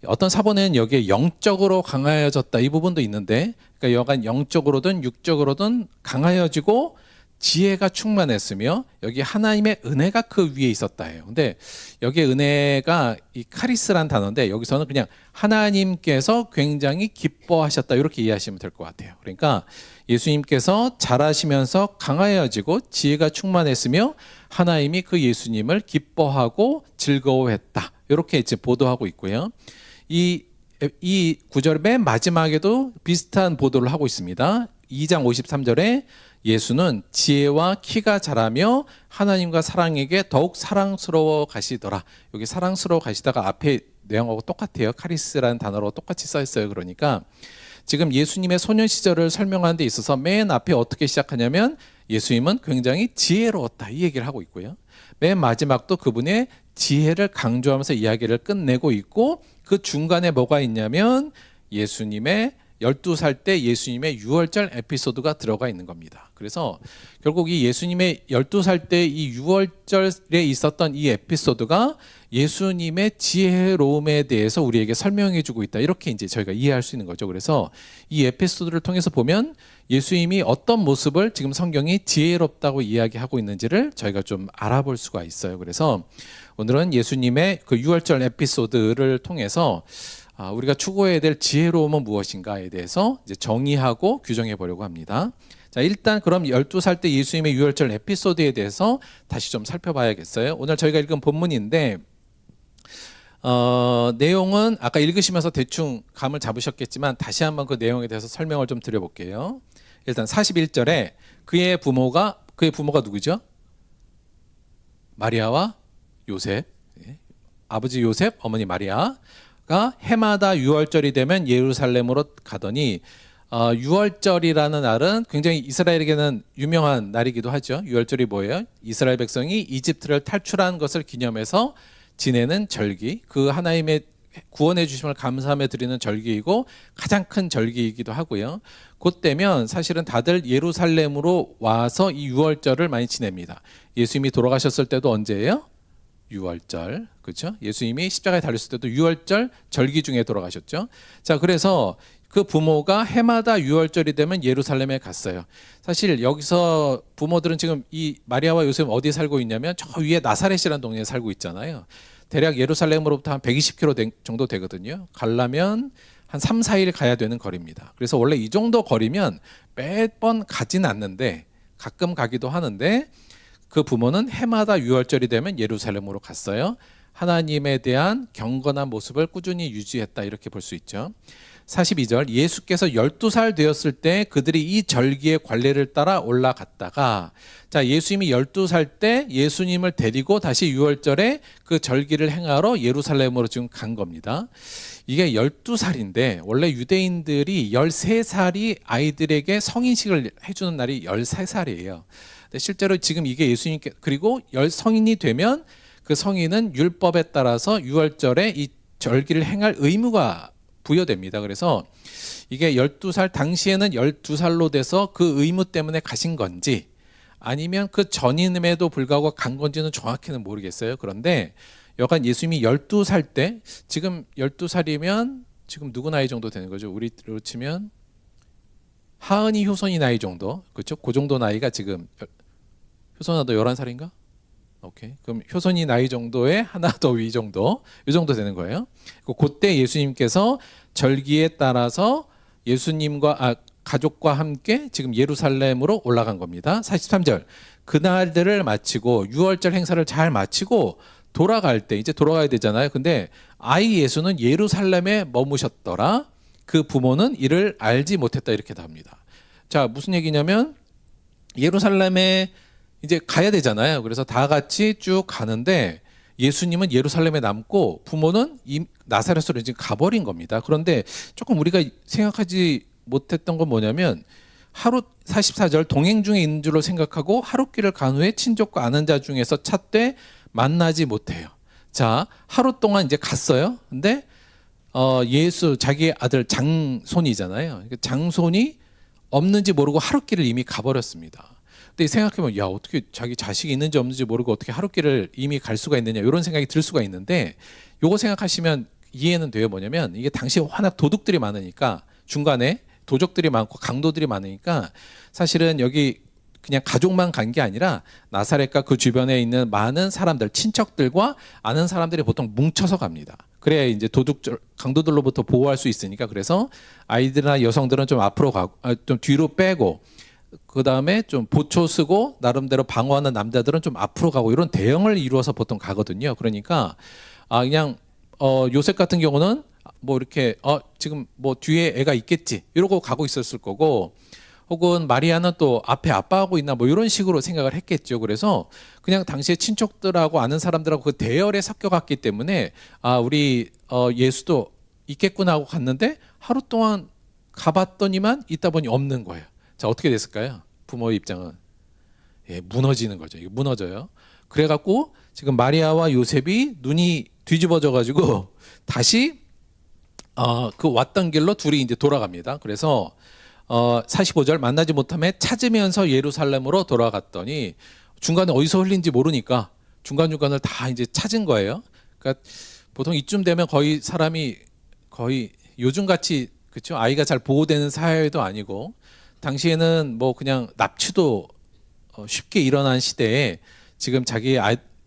어떤 사본에는 여기에 영적으로 강하여졌다. 이 부분도 있는데 그러니까 여간 영적으로든 육적으로든 강하여지고 지혜가 충만했으며 여기 하나님의 은혜가 그 위에 있었다예요. 근데 여기에 은혜가 이 카리스란 단어인데 여기서는 그냥 하나님께서 굉장히 기뻐하셨다 이렇게 이해하시면 될 것 같아요. 그러니까 예수님께서 잘하시면서 강하여지고 지혜가 충만했으며 하나님이 그 예수님을 기뻐하고 즐거워했다. 이렇게 이제 보도하고 있고요. 이 구절 맨 마지막에도 비슷한 보도를 하고 있습니다. 2장 53절에 예수는 지혜와 키가 자라며 하나님과 사랑에게 더욱 사랑스러워 가시더라. 여기 사랑스러워 가시다가 앞에 내용하고 똑같아요. 카리스라는 단어로 똑같이 써 있어요. 그러니까 지금 예수님의 소년 시절을 설명하는 데 있어서 맨 앞에 어떻게 시작하냐면 예수님은 굉장히 지혜로웠다 이 얘기를 하고 있고요. 맨 마지막도 그분의 지혜를 강조하면서 이야기를 끝내고 있고 그 중간에 뭐가 있냐면 예수님의 12살 때 예수님의 유월절 에피소드가 들어가 있는 겁니다. 그래서 결국 이 예수님의 12살 때 이 유월절에 있었던 이 에피소드가 예수님의 지혜로움에 대해서 우리에게 설명해 주고 있다. 이렇게 이제 저희가 이해할 수 있는 거죠. 그래서 이 에피소드를 통해서 보면 예수님이 어떤 모습을 지금 성경이 지혜롭다고 이야기하고 있는지를 저희가 좀 알아볼 수가 있어요. 그래서 오늘은 예수님의 그 유월절 에피소드를 통해서 우리가 추구해야 될 지혜로움은 무엇인가에 대해서 이제 정의하고 규정해 보려고 합니다. 자, 일단 그럼 12살 때 예수님의 유월절 에피소드에 대해서 다시 좀 살펴봐야겠어요. 오늘 저희가 읽은 본문인데 내용은 아까 읽으시면서 대충 감을 잡으셨겠지만 다시 한번 그 내용에 대해서 설명을 좀 드려볼게요. 일단 41절에 그의 부모가 누구죠? 마리아와 요셉. 아버지 요셉, 어머니 마리아. 해마다 유월절이 되면 예루살렘으로 가더니 유월절이라는 날은 굉장히 이스라엘에게는 유명한 날이기도 하죠. 유월절이 뭐예요? 이스라엘 백성이 이집트를 탈출한 것을 기념해서 지내는 절기, 그 하나님의 구원해 주심을 감사하며 드리는 절기이고 가장 큰 절기이기도 하고요. 그때면 사실은 다들 예루살렘으로 와서 이 유월절을 많이 지냅니다. 예수님이 돌아가셨을 때도 언제예요? 유월절, 그렇죠? 예수님이 십자가에 달렸을 때도 유월절 절기 중에 돌아가셨죠. 자, 그래서 그 부모가 해마다 유월절이 되면 예루살렘에 갔어요. 사실 여기서 부모들은 지금 이 마리아와 요셉은 어디에 살고 있냐면 저 위에 나사렛이라는 동네에 살고 있잖아요. 대략 예루살렘으로부터 한 120km 정도 되거든요. 가려면 한 3, 4일 가야 되는 거리입니다. 그래서 원래 이 정도 거리면 매번 가진 않는데 가끔 가기도 하는데 그 부모는 해마다 유월절이 되면 예루살렘으로 갔어요. 하나님에 대한 경건한 모습을 꾸준히 유지했다 이렇게 볼 수 있죠. 42절 예수께서 12살 되었을 때 그들이 이 절기의 관례를 따라 올라갔다가 자 예수님이 12살 때 예수님을 데리고 다시 유월절에 그 절기를 행하러 예루살렘으로 지금 간 겁니다. 이게 12살인데 원래 유대인들이 13살이 아이들에게 성인식을 해주는 날이 13살이에요. 실제로 지금 이게 예수님께 그리고 성인이 되면 그 성인은 율법에 따라서 유월절에 이 절기를 행할 의무가 부여됩니다. 그래서 이게 12살 당시에는 12살로 돼서 그 의무 때문에 가신 건지 아니면 그 전임에도 불구하고 간 건지는 정확히는 모르겠어요. 그런데 여간 예수님이 12살 때 지금 12살이면 지금 누구 나이 정도 되는 거죠? 우리로 치면 하은이 효선이 나이 정도 그렇죠? 그 정도 나이가 지금 효선아 너 11살인가? 오케이. 그럼 효선이 나이 정도에 하나 더 위 정도 이 정도 되는 거예요. 그때 예수님께서 절기에 따라서 예수님과 가족과 함께 지금 예루살렘으로 올라간 겁니다. 43절 그날들을 마치고 유월절 행사를 잘 마치고 돌아갈 때 이제 돌아가야 되잖아요. 근데 아이 예수는 예루살렘에 머무셨더라. 그 부모는 이를 알지 못했다 이렇게 답니다. 자 무슨 얘기냐면 예루살렘에 이제 가야 되잖아요. 그래서 다 같이 쭉 가는데 예수님은 예루살렘에 남고 부모는 나사렛으로 이제 가버린 겁니다. 그런데 조금 우리가 생각하지 못했던 건 뭐냐면 하루 44절 동행 중에 있는 줄로 생각하고 하룻길을 간 후에 친족과 아는 자 중에서 찾되 만나지 못해요. 자 하루 동안 이제 갔어요. 근데 예수 자기 아들 장손이잖아요. 장손이 없는지 모르고 하룻길을 이미 가버렸습니다. 근데 생각해보면 야 어떻게 자기 자식이 있는지 없는지 모르고 어떻게 하룻길을 이미 갈 수가 있느냐 이런 생각이 들 수가 있는데 요거 생각하시면 이해는 돼요. 뭐냐면 이게 당시에 워낙 도둑들이 많으니까 중간에 도적들이 많고 강도들이 많으니까 사실은 여기 그냥 가족만 간 게 아니라 나사렛과 그 주변에 있는 많은 사람들, 친척들과 아는 사람들이 보통 뭉쳐서 갑니다. 그래야 이제 강도들로부터 보호할 수 있으니까. 그래서 아이들이나 여성들은 좀 앞으로 가고, 좀 뒤로 빼고, 그 다음에 좀 보초 쓰고 나름대로 방어하는 남자들은 좀 앞으로 가고, 이런 대형을 이루어서 보통 가거든요. 그러니까 그냥 요셉 같은 경우는 뭐 이렇게 지금 뭐 뒤에 애가 있겠지 이러고 가고 있었을 거고, 혹은 마리아는 또 앞에 아빠하고 있나 뭐 이런 식으로 생각을 했겠죠. 그래서 그냥 당시에 친척들하고 아는 사람들하고 그 대열에 섞여갔기 때문에 우리 예수도 있겠구나 하고 갔는데 하루 동안 가봤더니만 있다 보니 없는 거예요. 자, 어떻게 됐을까요? 부모의 입장은 무너지는 거죠. 이게 무너져요. 그래갖고 지금 마리아와 요셉이 눈이 뒤집어져 가지고 다시 그 왔던 길로 둘이 이제 돌아갑니다. 그래서 45절 만나지 못함에 찾으면서 예루살렘으로 돌아갔더니, 중간에 어디서 흘린지 모르니까 중간중간을 다 이제 찾은 거예요. 그러니까 보통 이쯤 되면 거의 사람이 거의 요즘같이, 그렇죠? 아이가 잘 보호되는 사회도 아니고, 당시에는 뭐 그냥 납치도 쉽게 일어난 시대에 지금 자기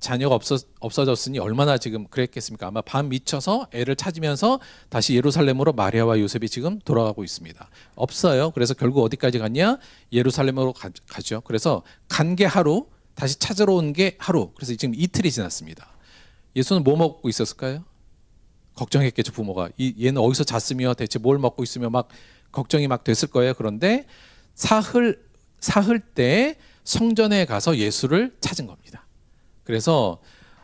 자녀가 없어졌으니 얼마나 지금 그랬겠습니까? 아마 밤 미쳐서 애를 찾으면서 다시 예루살렘으로 마리아와 요셉이 지금 돌아가고 있습니다. 없어요. 그래서 결국 어디까지 갔냐? 예루살렘으로 가죠. 그래서 간 게 하루, 다시 찾으러 온 게 하루. 그래서 지금 이틀이 지났습니다. 예수는 뭐 먹고 있었을까요? 걱정했겠죠, 부모가. 얘는 어디서 잤으며 대체 뭘 먹고 있으며 막 걱정이 막 됐을 거예요. 그런데 사흘 때 성전에 가서 예수를 찾은 겁니다. 그래서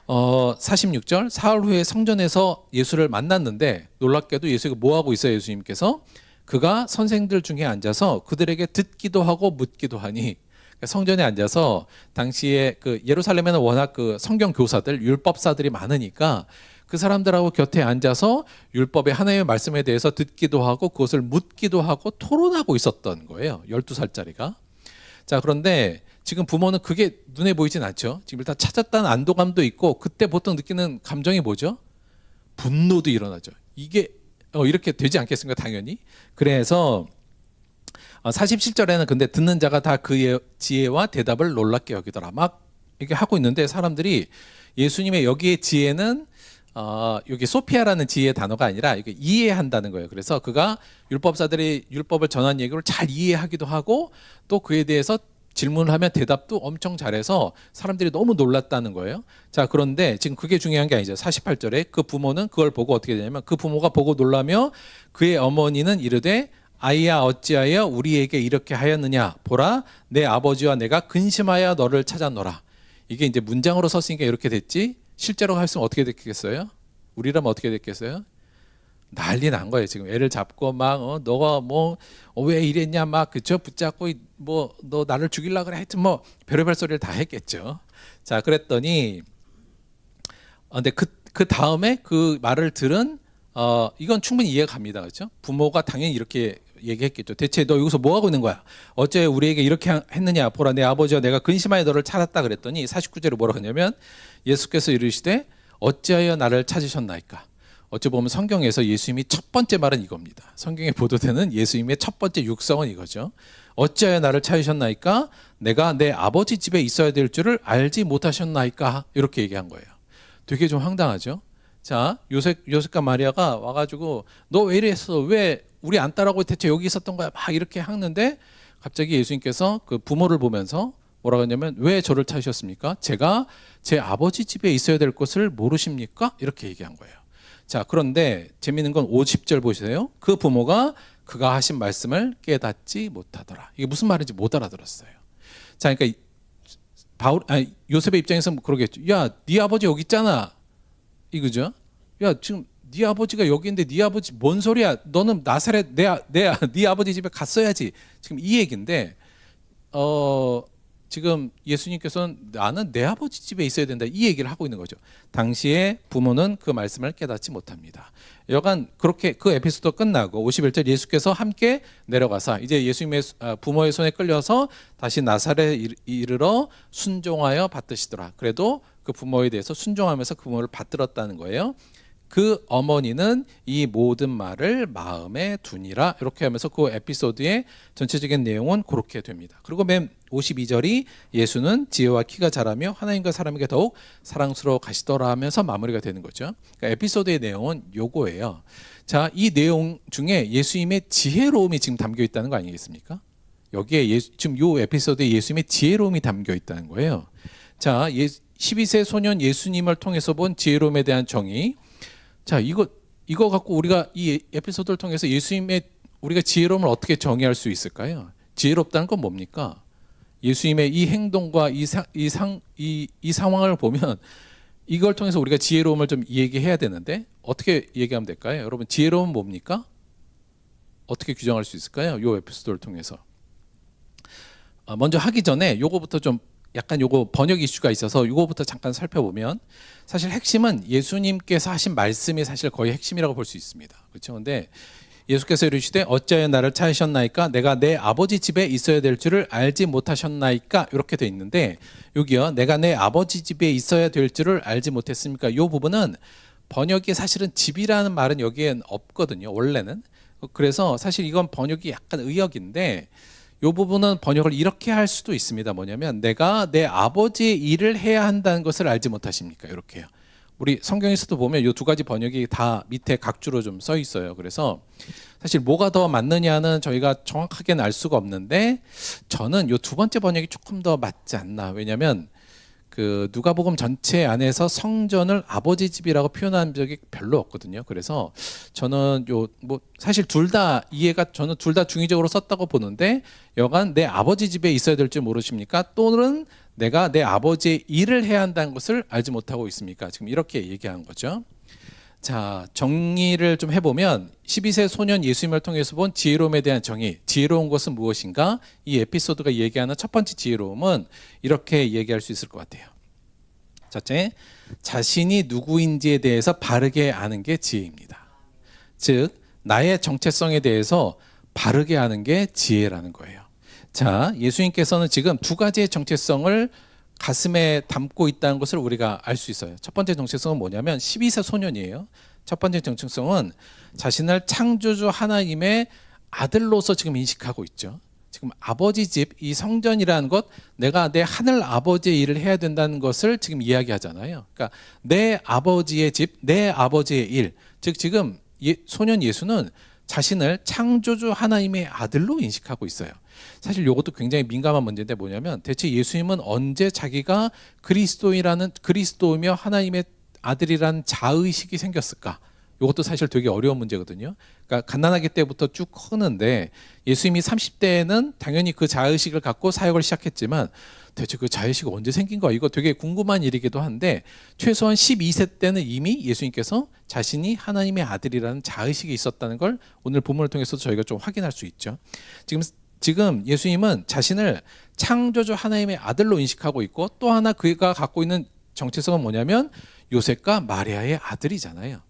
46절, 사흘 후에 성전에서 예수를 만났는데, 놀랍게도 예수가 뭐 하고 있어요? 예수님께서 그가 선생들 중에 앉아서 그들에게 듣기도 하고 묻기도 하니, 성전에 앉아서 당시에 그 예루살렘에는 워낙 그 성경 교사들, 율법사들이 많으니까 그 사람들하고 곁에 앉아서 율법의 하나님의 말씀에 대해서 듣기도 하고 그것을 묻기도 하고 토론하고 있었던 거예요. 12살짜리가. 자, 그런데 지금 부모는 그게 눈에 보이진 않죠. 지금 일단 찾았다는 안도감도 있고, 그때 보통 느끼는 감정이 뭐죠? 분노도 일어나죠. 이게 이렇게 되지 않겠습니까? 당연히. 그래서 47절에는 근데 듣는 자가 다 그의 지혜와 대답을 놀랍게 여기더라. 막 이렇게 하고 있는데 사람들이 예수님의 여기의 지혜는 여기 소피아라는 지혜의 단어가 아니라 이게 이해한다는 거예요. 그래서 그가 율법사들이 율법을 전한 얘기를 잘 이해하기도 하고, 또 그에 대해서 질문을 하면 대답도 엄청 잘해서 사람들이 너무 놀랐다는 거예요. 자, 그런데 지금 그게 중요한 게 아니죠. 48절에 그 부모는 그걸 보고 어떻게 되냐면, 그 부모가 보고 놀라며 그의 어머니는 이르되 아이야 어찌하여 우리에게 이렇게 하였느냐, 보라 내 아버지와 내가 근심하여 너를 찾았노라. 이게 이제 문장으로 썼으니까 이렇게 됐지, 실제로 했으면 어떻게 됐겠어요? 우리라면 어떻게 됐겠어요? 난리 난 거예요. 지금 애를 잡고 막 너가 뭐 왜 이랬냐 막, 그쵸? 붙잡고 뭐 너 나를 죽이려고 그래, 하여튼 뭐 별의별 소리를 다 했겠죠. 자, 그랬더니 근데 그 다음에 그 말을 들은 이건 충분히 이해가 갑니다. 그렇죠? 부모가 당연히 이렇게 얘기했겠죠. 대체 너 여기서 뭐 하고 있는 거야? 어째 우리에게 이렇게 했느냐? 보라 내 아버지와 내가 근심하여 너를 찾았다 그랬더니 49절에 뭐라고 하냐면, 예수께서 이르시되 어찌하여 나를 찾으셨나이까? 어찌 보면 성경에서 예수님이 첫 번째 말은 이겁니다. 성경에 보도되는 예수님의 첫 번째 육성은 이거죠. 어찌하여 나를 찾으셨나이까? 내가 내 아버지 집에 있어야 될 줄을 알지 못하셨나이까? 이렇게 얘기한 거예요. 되게 좀 황당하죠. 자, 요셉과 마리아가 와가지고 너 왜 이랬어? 왜 우리 안 따라고 대체 여기 있었던 거야? 막 이렇게 하는데, 갑자기 예수님께서 그 부모를 보면서 뭐라고 하냐면, 왜 저를 찾으셨습니까? 제가 제 아버지 집에 있어야 될 것을 모르십니까? 이렇게 얘기한 거예요. 자, 그런데 재미있는 건 50절 보세요. 그 부모가 그가 하신 말씀을 깨닫지 못하더라. 이게 무슨 말인지 못 알아들었어요. 자, 그러니까 요셉의 입장에서 그러겠죠. 야, 네 아버지 여기 있잖아. 이거죠. 야, 지금 네 아버지가 여기 있는데 네 아버지 뭔 소리야? 너는 나사렛 네 아버지 집에 갔어야지. 지금 이 얘기인데, 지금 예수님께서는 나는 내 아버지 집에 있어야 된다, 이 얘기를 하고 있는 거죠. 당시에 부모는 그 말씀을 깨닫지 못합니다. 여간 그렇게 그 에피소드 끝나고 51절, 예수께서 함께 내려가사 이제 예수님의 부모의 손에 끌려서 다시 나사렛에 이르러 순종하여 받드시더라. 그래도 그 부모에 대해서 순종하면서 그 부모를 받들었다는 거예요. 그 어머니는 이 모든 말을 마음에 두니라. 이렇게 하면서 그 에피소드의 전체적인 내용은 그렇게 됩니다. 그리고 맨 52절이 예수는 지혜와 키가 자라며 하나님과 사람에게 더욱 사랑스러워 가시더라 하면서 마무리가 되는 거죠. 그러니까 에피소드의 내용은 요거예요. 자, 이 내용 중에 예수님의 지혜로움이 지금 담겨 있다는 거 아니겠습니까? 여기에 지금 요 에피소드에 예수님의 지혜로움이 담겨 있다는 거예요. 자, 12세 소년 예수님을 통해서 본 지혜로움에 대한 정의. 자, 이거 갖고 우리가 이 에피소드를 통해서 예수님의 우리가 지혜로움을 어떻게 정의할 수 있을까요? 지혜롭다는 건 뭡니까? 예수님의 이 행동과 이 상황을 보면 이걸 통해서 우리가 지혜로움을 좀 얘기해야 되는데 어떻게 얘기하면 될까요? 여러분, 지혜로움은 뭡니까? 어떻게 규정할 수 있을까요? 이 에피소드를 통해서. 먼저 하기 전에 요거부터 좀 약간 요거 번역 이슈가 있어서 요거부터 잠깐 살펴보면 사실 핵심은 예수님께서 하신 말씀이 사실 거의 핵심이라고 볼 수 있습니다. 그렇죠? 근데 예수께서 이르시되 어찌하여 나를 찾으셨나이까 내가 내 아버지 집에 있어야 될 줄을 알지 못하셨나이까 이렇게 돼 있는데 여기요 내가 내 아버지 집에 있어야 될 줄을 알지 못했습니까? 이 부분은 번역이 사실은 집이라는 말은 여기엔 없거든요. 원래는. 그래서 사실 이건 번역이 약간 의역인데 이 부분은 번역을 이렇게 할 수도 있습니다. 뭐냐면 내가 내 아버지의 일을 해야 한다는 것을 알지 못하십니까? 이렇게요. 우리 성경에서도 보면 이 두 가지 번역이 다 밑에 각주로 좀 써 있어요. 그래서 사실 뭐가 더 맞느냐는 저희가 정확하게는 알 수가 없는데 저는 이 두 번째 번역이 조금 더 맞지 않나. 왜냐하면 그 누가복음 전체 안에서 성전을 아버지 집이라고 표현한 적이 별로 없거든요. 그래서 저는 사실 둘 다 이해가 저는 둘 다 중의적으로 썼다고 보는데 여간 내 아버지 집에 있어야 될 줄 모르십니까? 또는 내가 내 아버지의 일을 해야 한다는 것을 알지 못하고 있습니까? 지금 이렇게 얘기한 거죠. 자, 정리를 좀 해보면 12세 소년 예수님을 통해서 본 지혜로움에 대한 정의, 지혜로운 것은 무엇인가? 이 에피소드가 얘기하는 첫 번째 지혜로움은 이렇게 얘기할 수 있을 것 같아요. 첫째, 자신이 누구인지에 대해서 바르게 아는 게 지혜입니다. 즉, 나의 정체성에 대해서 바르게 아는 게 지혜라는 거예요. 자, 예수님께서는 지금 두 가지의 정체성을 가슴에 담고 있다는 것을 우리가 알 수 있어요. 첫 번째 정체성은 뭐냐면 12세 소년이에요. 첫 번째 정체성은 자신을 창조주 하나님의 아들로서 지금 인식하고 있죠. 지금 아버지 집, 이 성전이라는 것, 내가 내 하늘 아버지의 일을 해야 된다는 것을 지금 이야기하잖아요. 그러니까 내 아버지의 집, 내 아버지의 일. 즉 지금 소년 예수는 자신을 창조주 하나님의 아들로 인식하고 있어요. 사실 이것도 굉장히 민감한 문제인데 뭐냐면 대체 예수님은 언제 자기가 그리스도이며 하나님의 아들이라는 자의식이 생겼을까? 이것도 사실 되게 어려운 문제거든요. 그러니까 갓난아기 때부터 쭉 크는데 예수님이 30대에는 당연히 그 자의식을 갖고 사역을 시작했지만 대체 그 자의식이 언제 생긴 거야? 이거 되게 궁금한 일이기도 한데 최소한 12세 때는 이미 예수님께서 자신이 하나님의 아들이라는 자의식이 있었다는 걸 오늘 본문을 통해서 저희가 좀 확인할 수 있죠. 지금 예수님은 자신을 창조주 하나님의 아들로 인식하고 있고 또 하나 그가 갖고 있는 정체성은 뭐냐면 요셉과 마리아의 아들이잖아요.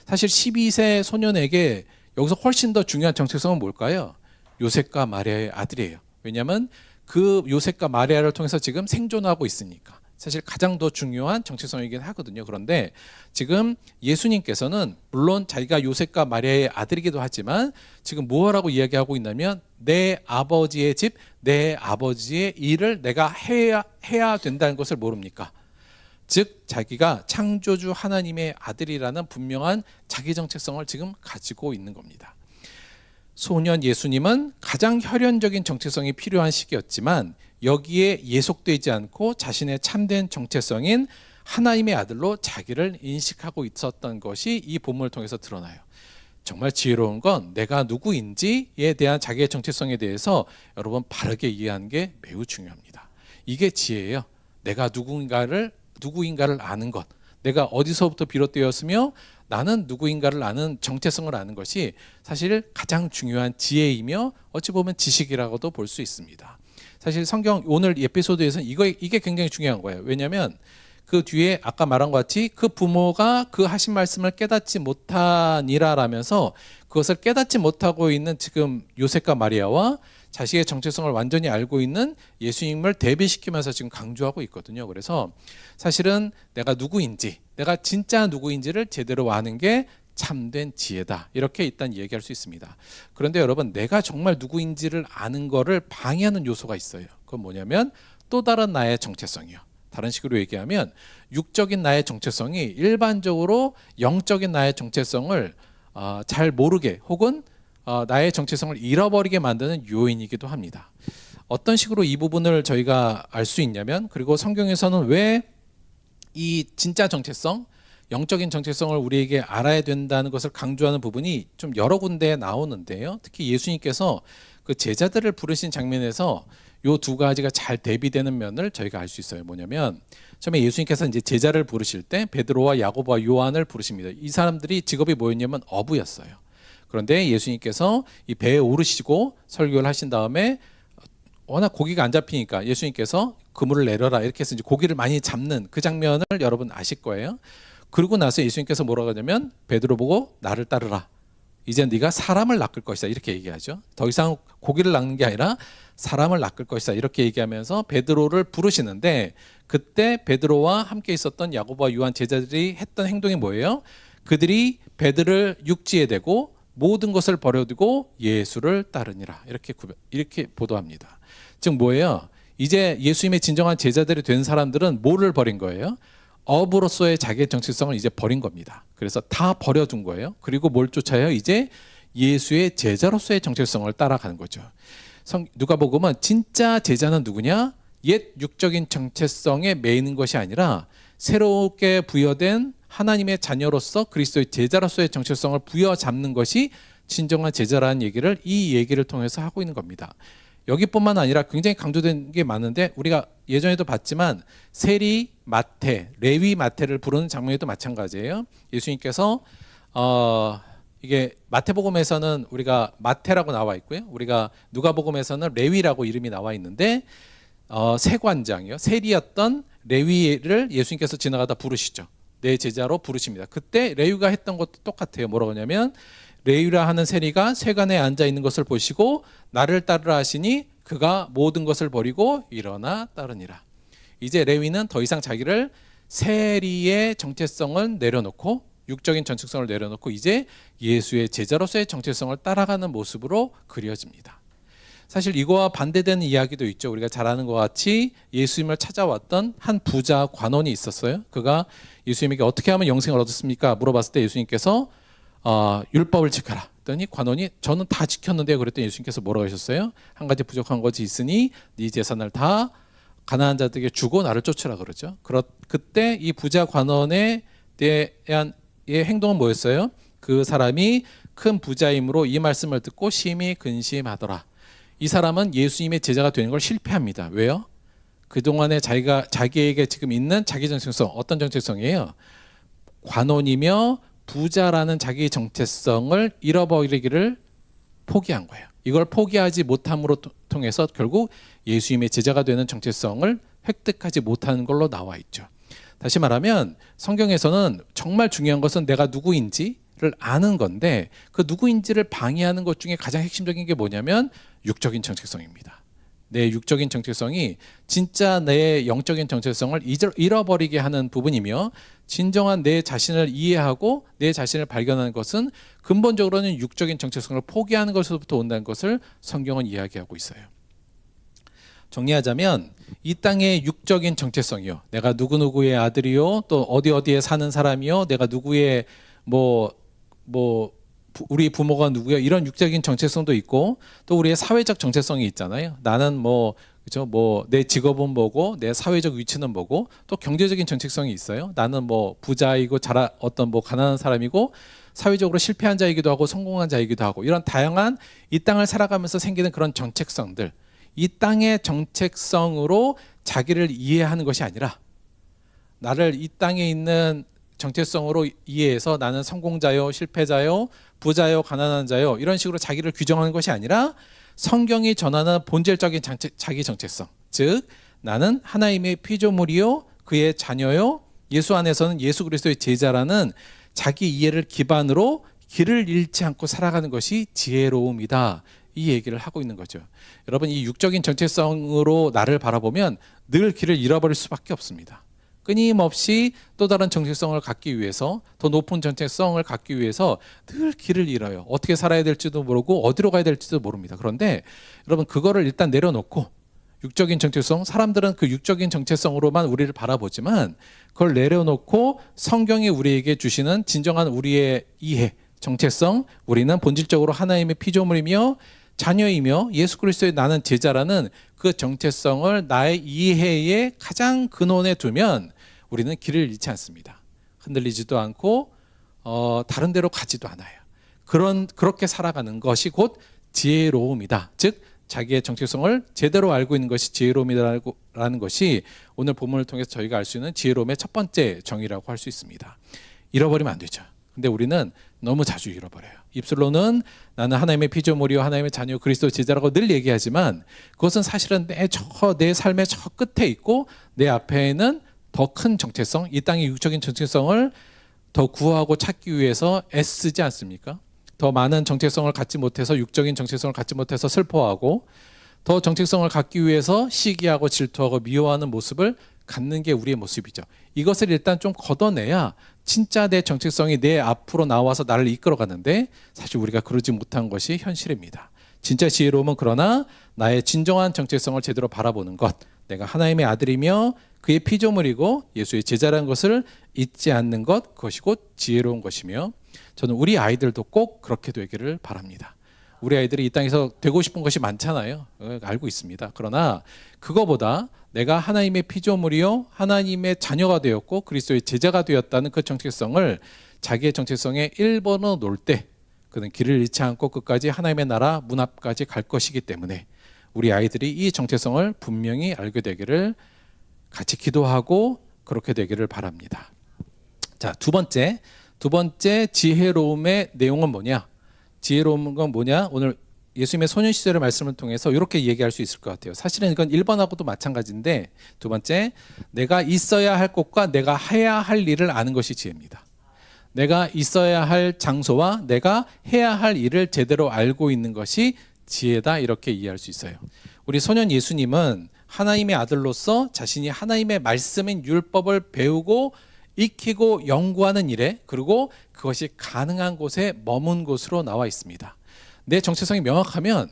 사실 12세 소년에게 여기서 훨씬 더 중요한 정체성은 뭘까요? 요셉과 마리아의 아들이에요. 왜냐하면 그 요셉과 마리아를 통해서 지금 생존하고 있으니까. 사실 가장 더 중요한 정체성이긴 하거든요. 그런데 지금 예수님께서는 물론 자기가 요셉과 마리아의 아들이기도 하지만 지금 뭐라고 이야기하고 있냐면 내 아버지의 집, 내 아버지의 일을 내가 해야 된다는 것을 모릅니까? 즉 자기가 창조주 하나님의 아들이라는 분명한 자기 정체성을 지금 가지고 있는 겁니다. 소년 예수님은 가장 혈연적인 정체성이 필요한 시기였지만 여기에 예속되지 않고 자신의 참된 정체성인 하나님의 아들로 자기를 인식하고 있었던 것이 이 본문을 통해서 드러나요. 정말 지혜로운 건 내가 누구인지에 대한 자기의 정체성에 대해서 여러분 바르게 이해하는 게 매우 중요합니다. 이게 지혜예요. 내가 누구인가를 아는 것, 내가 어디서부터 비롯되었으며 나는 누구인가를 아는 정체성을 아는 것이 사실 가장 중요한 지혜이며 어찌 보면 지식이라고도 볼 수 있습니다. 사실 성경 오늘 에피소드에서는 이게 굉장히 중요한 거예요. 왜냐하면 그 뒤에 아까 말한 것 같이 그 부모가 그 하신 말씀을 깨닫지 못하니라라면서 그것을 깨닫지 못하고 있는 지금 요셉과 마리아와 자식의 정체성을 완전히 알고 있는 예수님을 대비시키면서 지금 강조하고 있거든요. 그래서 사실은 내가 누구인지, 내가 진짜 누구인지를 제대로 아는 게 참된 지혜다. 이렇게 일단 얘기할 수 있습니다. 그런데 여러분, 내가 정말 누구인지를 아는 거를 방해하는 요소가 있어요. 그건 뭐냐면 또 다른 나의 정체성이요. 다른 식으로 얘기하면 육적인 나의 정체성이 일반적으로 영적인 나의 정체성을 잘 모르게 혹은 나의 정체성을 잃어버리게 만드는 요인이기도 합니다. 어떤 식으로 이 부분을 저희가 알 수 있냐면, 그리고 성경에서는 왜 이 진짜 정체성, 영적인 정체성을 우리에게 알아야 된다는 것을 강조하는 부분이 좀 여러 군데에 나오는데요. 특히 예수님께서 그 제자들을 부르신 장면에서 요 두 가지가 잘 대비되는 면을 저희가 알 수 있어요. 뭐냐면 처음에 예수님께서 이제 제자를 부르실 때 베드로와 야고보와 요한을 부르십니다. 이 사람들이 직업이 뭐였냐면 어부였어요. 그런데 예수님께서 이 배에 오르시고 설교를 하신 다음에 워낙 고기가 안 잡히니까 예수님께서 그물을 내려라 이렇게 해서 이제 고기를 많이 잡는 그 장면을 여러분 아실 거예요. 그러고 나서 예수님께서 뭐라고 하냐면 베드로 보고 나를 따르라. 이제 네가 사람을 낚을 것이다 이렇게 얘기하죠. 더 이상 고기를 낚는 게 아니라 사람을 낚을 것이다 이렇게 얘기하면서 베드로를 부르시는데, 그때 베드로와 함께 있었던 야고보와 요한 제자들이 했던 행동이 뭐예요? 그들이 베드를 육지에 대고 모든 것을 버려두고 예수를 따르니라 이렇게 보도합니다. 즉 뭐예요? 이제 예수님의 진정한 제자들이 된 사람들은 뭐를 버린 거예요? 어부로서의 자기의 정체성을 이제 버린 겁니다. 그래서 다 버려둔 거예요. 그리고 뭘 쫓아요? 이제 예수의 제자로서의 정체성을 따라가는 거죠. 누가복음은 진짜 제자는 누구냐? 옛 육적인 정체성에 매이는 것이 아니라 새롭게 부여된 하나님의 자녀로서 그리스도의 제자로서의 정체성을 부여잡는 것이 진정한 제자라는 얘기를 이 얘기를 통해서 하고 있는 겁니다. 여기뿐만 아니라 굉장히 강조된 게 많은데, 우리가 예전에도 봤지만 세리, 마태, 레위 마태를 부르는 장면에도 마찬가지예요. 예수님께서 이게 마태복음에서는 우리가 마태라고 나와 있고요. 우리가 누가복음에서는 레위라고 이름이 나와 있는데 세관장이요. 세리였던 레위를 예수님께서 지나가다 부르시죠. 내 제자로 부르십니다. 그때 레위가 했던 것도 똑같아요. 뭐라고 하냐면 레위라 하는 세리가 세관에 앉아 있는 것을 보시고 나를 따르라 하시니 그가 모든 것을 버리고 일어나 따르니라. 이제 레위는 더 이상 자기를 세리의 정체성을 내려놓고 육적인 정체성을 내려놓고 이제 예수의 제자로서의 정체성을 따라가는 모습으로 그려집니다. 사실 이거와 반대되는 이야기도 있죠. 우리가 잘 아는 것 같이 예수님을 찾아왔던 한 부자 관원이 있었어요. 그가 예수님에게 어떻게 하면 영생을 얻었습니까? 물어봤을 때 예수님께서 율법을 지켜라. 그랬더니 관원이 저는 다 지켰는데, 그랬더니 예수님께서 뭐라고 하셨어요? 한 가지 부족한 것이 있으니 네 재산을 다 가난한 자들에게 주고 나를 쫓으라 그러죠. 그때 이 부자 관원에 대한 행동은 뭐였어요? 그 사람이 큰 부자이므로 이 말씀을 듣고 심히 근심하더라. 이 사람은 예수님의 제자가 되는 걸 실패합니다. 왜요? 그동안에 자기에게 지금 있는 자기 정체성, 어떤 정체성이에요? 관원이며 부자라는 자기 정체성을 잃어버리기를 포기한 거예요. 이걸 포기하지 못함으로 통해서 결국 예수님의 제자가 되는 정체성을 획득하지 못하는 걸로 나와 있죠. 다시 말하면 성경에서는 정말 중요한 것은 내가 누구인지를 아는 건데, 그 누구인지를 방해하는 것 중에 가장 핵심적인 게 뭐냐면 육적인 정체성입니다. 내 육적인 정체성이 진짜 내 영적인 정체성을 잃어버리게 하는 부분이며, 진정한 내 자신을 이해하고 내 자신을 발견하는 것은 근본적으로는 육적인 정체성을 포기하는 것으로부터 온다는 것을 성경은 이야기하고 있어요. 정리하자면 이 땅의 육적인 정체성이요, 내가 누구누구의 아들이요, 또 어디에 사는 사람이요, 내가 누구의 우리 부모가 누구요, 이런 육적인 정체성도 있고, 또 우리의 사회적 정체성이 있잖아요. 나는 내 직업은 뭐고 내 사회적 위치는 뭐고, 또 경제적인 정체성이 있어요. 나는 부자이고 어떤 가난한 사람이고 사회적으로 실패한 자이기도 하고 성공한 자이기도 하고, 이런 다양한 이 땅을 살아가면서 생기는 그런 정체성들, 이 땅의 정체성으로 자기를 이해하는 것이 아니라 나를 이 땅에 있는 정체성으로 이해해서 나는 성공자요, 실패자요, 부자요, 가난한 자요, 이런 식으로 자기를 규정하는 것이 아니라 성경이 전하는 본질적인 자기 정체성, 즉 나는 하나님의 피조물이요, 그의 자녀요, 예수 안에서는 예수 그리스도의 제자라는 자기 이해를 기반으로 길을 잃지 않고 살아가는 것이 지혜로움이다, 이 얘기를 하고 있는 거죠. 여러분, 이 육적인 정체성으로 나를 바라보면 늘 길을 잃어버릴 수밖에 없습니다. 끊임없이 또 다른 정체성을 갖기 위해서, 더 높은 정체성을 갖기 위해서 늘 길을 잃어요. 어떻게 살아야 될지도 모르고 어디로 가야 될지도 모릅니다. 그런데 여러분, 그거를 일단 내려놓고, 육적인 정체성, 사람들은 그 육적인 정체성으로만 우리를 바라보지만 그걸 내려놓고 성경이 우리에게 주시는 진정한 우리의 이해, 정체성, 우리는 본질적으로 하나님의 피조물이며 자녀이며 예수 그리스도의 나는 제자라는 그 정체성을 나의 이해의 가장 근원에 두면 우리는 길을 잃지 않습니다. 흔들리지도 않고 다른 데로 가지도 않아요. 그렇게 살아가는 것이 곧 지혜로움이다. 즉 자기의 정체성을 제대로 알고 있는 것이 지혜로움이라는 것이 오늘 본문을 통해서 저희가 알 수 있는 지혜로움의 첫 번째 정의라고 할 수 있습니다. 잃어버리면 안 되죠. 근데 우리는 너무 자주 잃어버려요. 입술로는 나는 하나님의 피조물이요 하나님의 자녀 그리스도 제자라고 늘 얘기하지만 그것은 사실은 내 삶의 저 끝에 있고 내 앞에는 더 큰 정체성, 이 땅의 육적인 정체성을 더 구하고 찾기 위해서 애쓰지 않습니까? 더 많은 정체성을 갖지 못해서, 육적인 정체성을 갖지 못해서 슬퍼하고, 더 정체성을 갖기 위해서 시기하고 질투하고 미워하는 모습을 갖는 게 우리의 모습이죠. 이것을 일단 좀 걷어내야 진짜 내 정체성이 내 앞으로 나와서 나를 이끌어 가는데, 사실 우리가 그러지 못한 것이 현실입니다. 진짜 지혜로움은 그러나 나의 진정한 정체성을 제대로 바라보는 것, 내가 하나님의 아들이며 그의 피조물이고 예수의 제자라는 것을 잊지 않는 것, 그것이 곧 지혜로운 것이며, 저는 우리 아이들도 꼭 그렇게 되기를 바랍니다. 우리 아이들이 이 땅에서 되고 싶은 것이 많잖아요. 알고 있습니다. 그러나 그거보다 내가 하나님의 피조물이요 하나님의 자녀가 되었고 그리스도의 제자가 되었다는 그 정체성을 자기의 정체성에 1번으로 놓을 때 그는 길을 잃지 않고 끝까지 하나님의 나라 문 앞까지 갈 것이기 때문에 우리 아이들이 이 정체성을 분명히 알게 되기를 같이 기도하고 그렇게 되기를 바랍니다. 자, 두 번째 지혜로움의 내용은 뭐냐? 지혜로운 건 뭐냐? 오늘 예수님의 소년 시절의 말씀을 통해서 이렇게 얘기할 수 있을 것 같아요. 사실은 이건 1번하고도 마찬가지인데, 두 번째, 내가 있어야 할 곳과 내가 해야 할 일을 아는 것이 지혜입니다. 내가 있어야 할 장소와 내가 해야 할 일을 제대로 알고 있는 것이 지혜다, 이렇게 이해할 수 있어요. 우리 소년 예수님은 하나님의 아들로서 자신이 하나님의 말씀인 율법을 배우고 익히고 연구하는 일에, 그리고 그것이 가능한 곳에 머문 곳으로 나와 있습니다. 내 정체성이 명확하면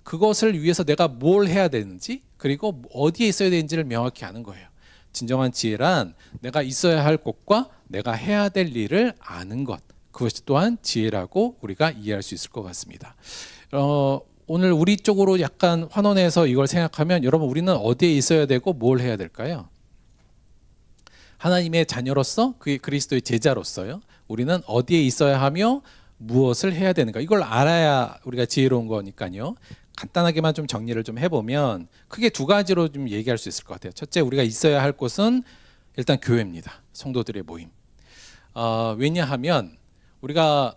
그것을 위해서 내가 뭘 해야 되는지, 그리고 어디에 있어야 되는지를 명확히 아는 거예요. 진정한 지혜란 내가 있어야 할 곳과 내가 해야 될 일을 아는 것, 그것이 또한 지혜라고 우리가 이해할 수 있을 것 같습니다. 오늘 우리 쪽으로 약간 환원해서 이걸 생각하면, 여러분, 우리는 어디에 있어야 되고 뭘 해야 될까요? 하나님의 자녀로서, 그의 그리스도의 제자로서요, 우리는 어디에 있어야 하며 무엇을 해야 되는가, 이걸 알아야 우리가 지혜로운 거니까요. 간단하게만 좀 정리를 좀 해보면 크게 두 가지로 좀 얘기할 수 있을 것 같아요. 첫째, 우리가 있어야 할 곳은 일단 교회입니다. 성도들의 모임. 왜냐하면 우리가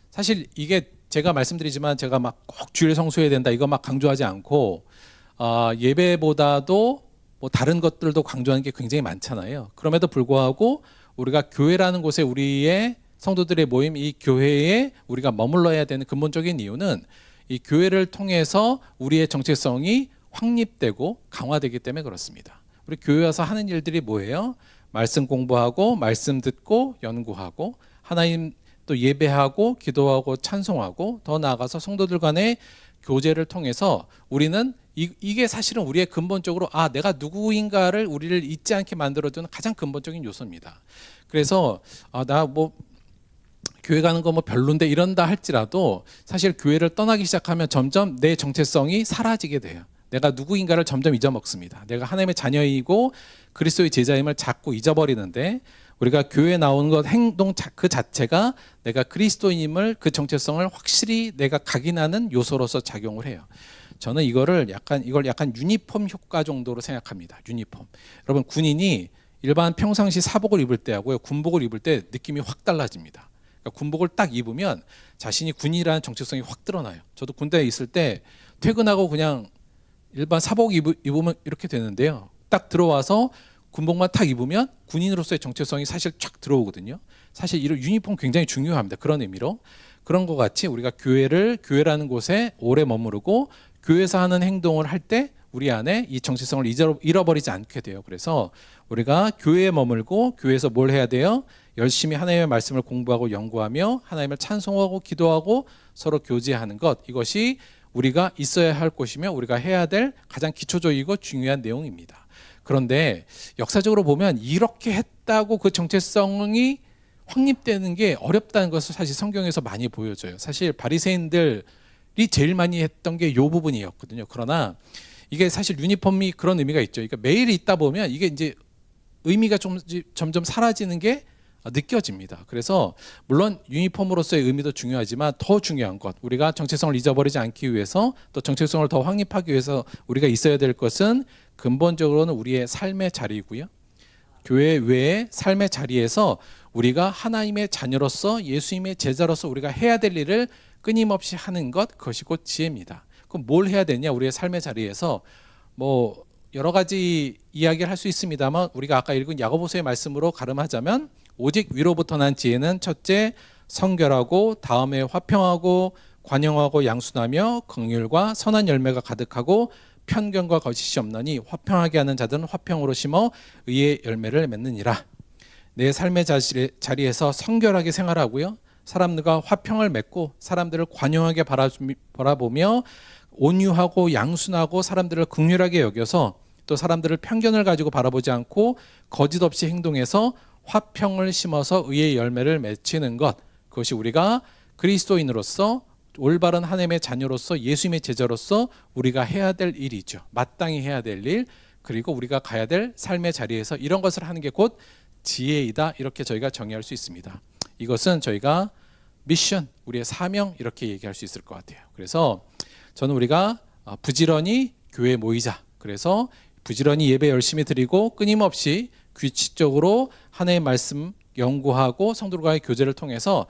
사실 이게 제가 말씀드리지만 제가 막 꼭 주일 성수해야 된다 이거 막 강조하지 않고, 예배보다도 뭐 다른 것들도 강조하는 게 굉장히 많잖아요. 그럼에도 불구하고 우리가 교회라는 곳에, 우리의 성도들의 모임, 이 교회에 우리가 머물러야 되는 근본적인 이유는 이 교회를 통해서 우리의 정체성이 확립되고 강화되기 때문에 그렇습니다. 우리 교회 와서 하는 일들이 뭐예요? 말씀 공부하고, 말씀 듣고, 연구하고, 하나님 또 예배하고, 기도하고, 찬송하고, 더 나아가서 성도들 간의 교제를 통해서 우리는 이게 사실은 우리의 근본적으로 내가 누구인가를 우리를 잊지 않게 만들어주는 가장 근본적인 요소입니다. 그래서 나 뭐 교회 가는 거 뭐 별론데 이런다 할지라도 사실 교회를 떠나기 시작하면 점점 내 정체성이 사라지게 돼요. 내가 누구인가를 점점 잊어먹습니다. 내가 하나님의 자녀이고 그리스도의 제자임을 자꾸 잊어버리는데, 우리가 교회에 나오는 것, 행동 그 자체가 내가 그리스도인임을, 그 정체성을 확실히 내가 각인하는 요소로서 작용을 해요. 저는 이걸 약간 유니폼 효과 정도로 생각합니다. 유니폼. 여러분, 군인이 일반 평상시 사복을 입을 때하고요, 군복을 입을 때 느낌이 확 달라집니다. 그러니까 군복을 딱 입으면 자신이 군인이라는 정체성이 확 드러나요. 저도 군대에 있을 때 퇴근하고 그냥 일반 사복 입으면 이렇게 되는데요, 딱 들어와서 군복만 딱 입으면 군인으로서의 정체성이 사실 쫙 들어오거든요. 사실 이런 유니폼 굉장히 중요합니다. 그런 의미로. 그런 것 같이 우리가 교회라는 곳에 오래 머무르고 교회에서 하는 행동을 할 때 우리 안에 이 정체성을 잃어버리지 않게 돼요. 그래서 우리가 교회에 머물고 교회에서 뭘 해야 돼요? 열심히 하나님의 말씀을 공부하고 연구하며 하나님을 찬송하고 기도하고 서로 교제하는 것, 이것이 우리가 있어야 할 곳이며 우리가 해야 될 가장 기초적이고 중요한 내용입니다. 그런데 역사적으로 보면 이렇게 했다고 그 정체성이 확립되는 게 어렵다는 것을 사실 성경에서 많이 보여줘요. 사실 바리새인들이 제일 많이 했던 게 이 부분이었거든요. 그러나 이게 사실 유니폼이 그런 의미가 있죠. 그러니까 매일 있다 보면 이게 이제 의미가 점점 사라지는 게 느껴집니다. 그래서 물론 유니폼으로서의 의미도 중요하지만 더 중요한 것, 우리가 정체성을 잊어버리지 않기 위해서 또 정체성을 더 확립하기 위해서 우리가 있어야 될 것은 근본적으로는 우리의 삶의 자리이고요. 교회 외의 삶의 자리에서 우리가 하나님의 자녀로서 예수님의 제자로서 우리가 해야 될 일을 끊임없이 하는 것, 그것이 곧 지혜입니다. 그럼 뭘 해야 되냐? 우리의 삶의 자리에서 뭐 여러 가지 이야기를 할 수 있습니다만 우리가 아까 읽은 야고보서의 말씀으로 가름하자면 오직 위로부터 난 지혜는 첫째 성결하고 다음에 화평하고 관용하고 양순하며 긍휼과 선한 열매가 가득하고 편견과 거짓이 없나니 화평하게 하는 자들은 화평으로 심어 의의 열매를 맺느니라. 내 삶의 자리에서 성결하게 생활하고요. 사람들과 화평을 맺고 사람들을 관용하게 바라보며 온유하고 양순하고 사람들을 긍휼하게 여겨서 또 사람들을 편견을 가지고 바라보지 않고 거짓 없이 행동해서 화평을 심어서 의의 열매를 맺히는 것, 그것이 우리가 그리스도인으로서 올바른 하나님의 자녀로서 예수님의 제자로서 우리가 해야 될 일이죠. 마땅히 해야 될 일, 그리고 우리가 가야 될 삶의 자리에서 이런 것을 하는 게 곧 지혜이다, 이렇게 저희가 정의할 수 있습니다. 이것은 저희가 미션, 우리의 사명, 이렇게 얘기할 수 있을 것 같아요. 그래서 저는 우리가 부지런히 교회에 모이자, 그래서 부지런히 예배 열심히 드리고 끊임없이 규칙적으로 하나님의 말씀 연구하고 성도들과의 교제를 통해서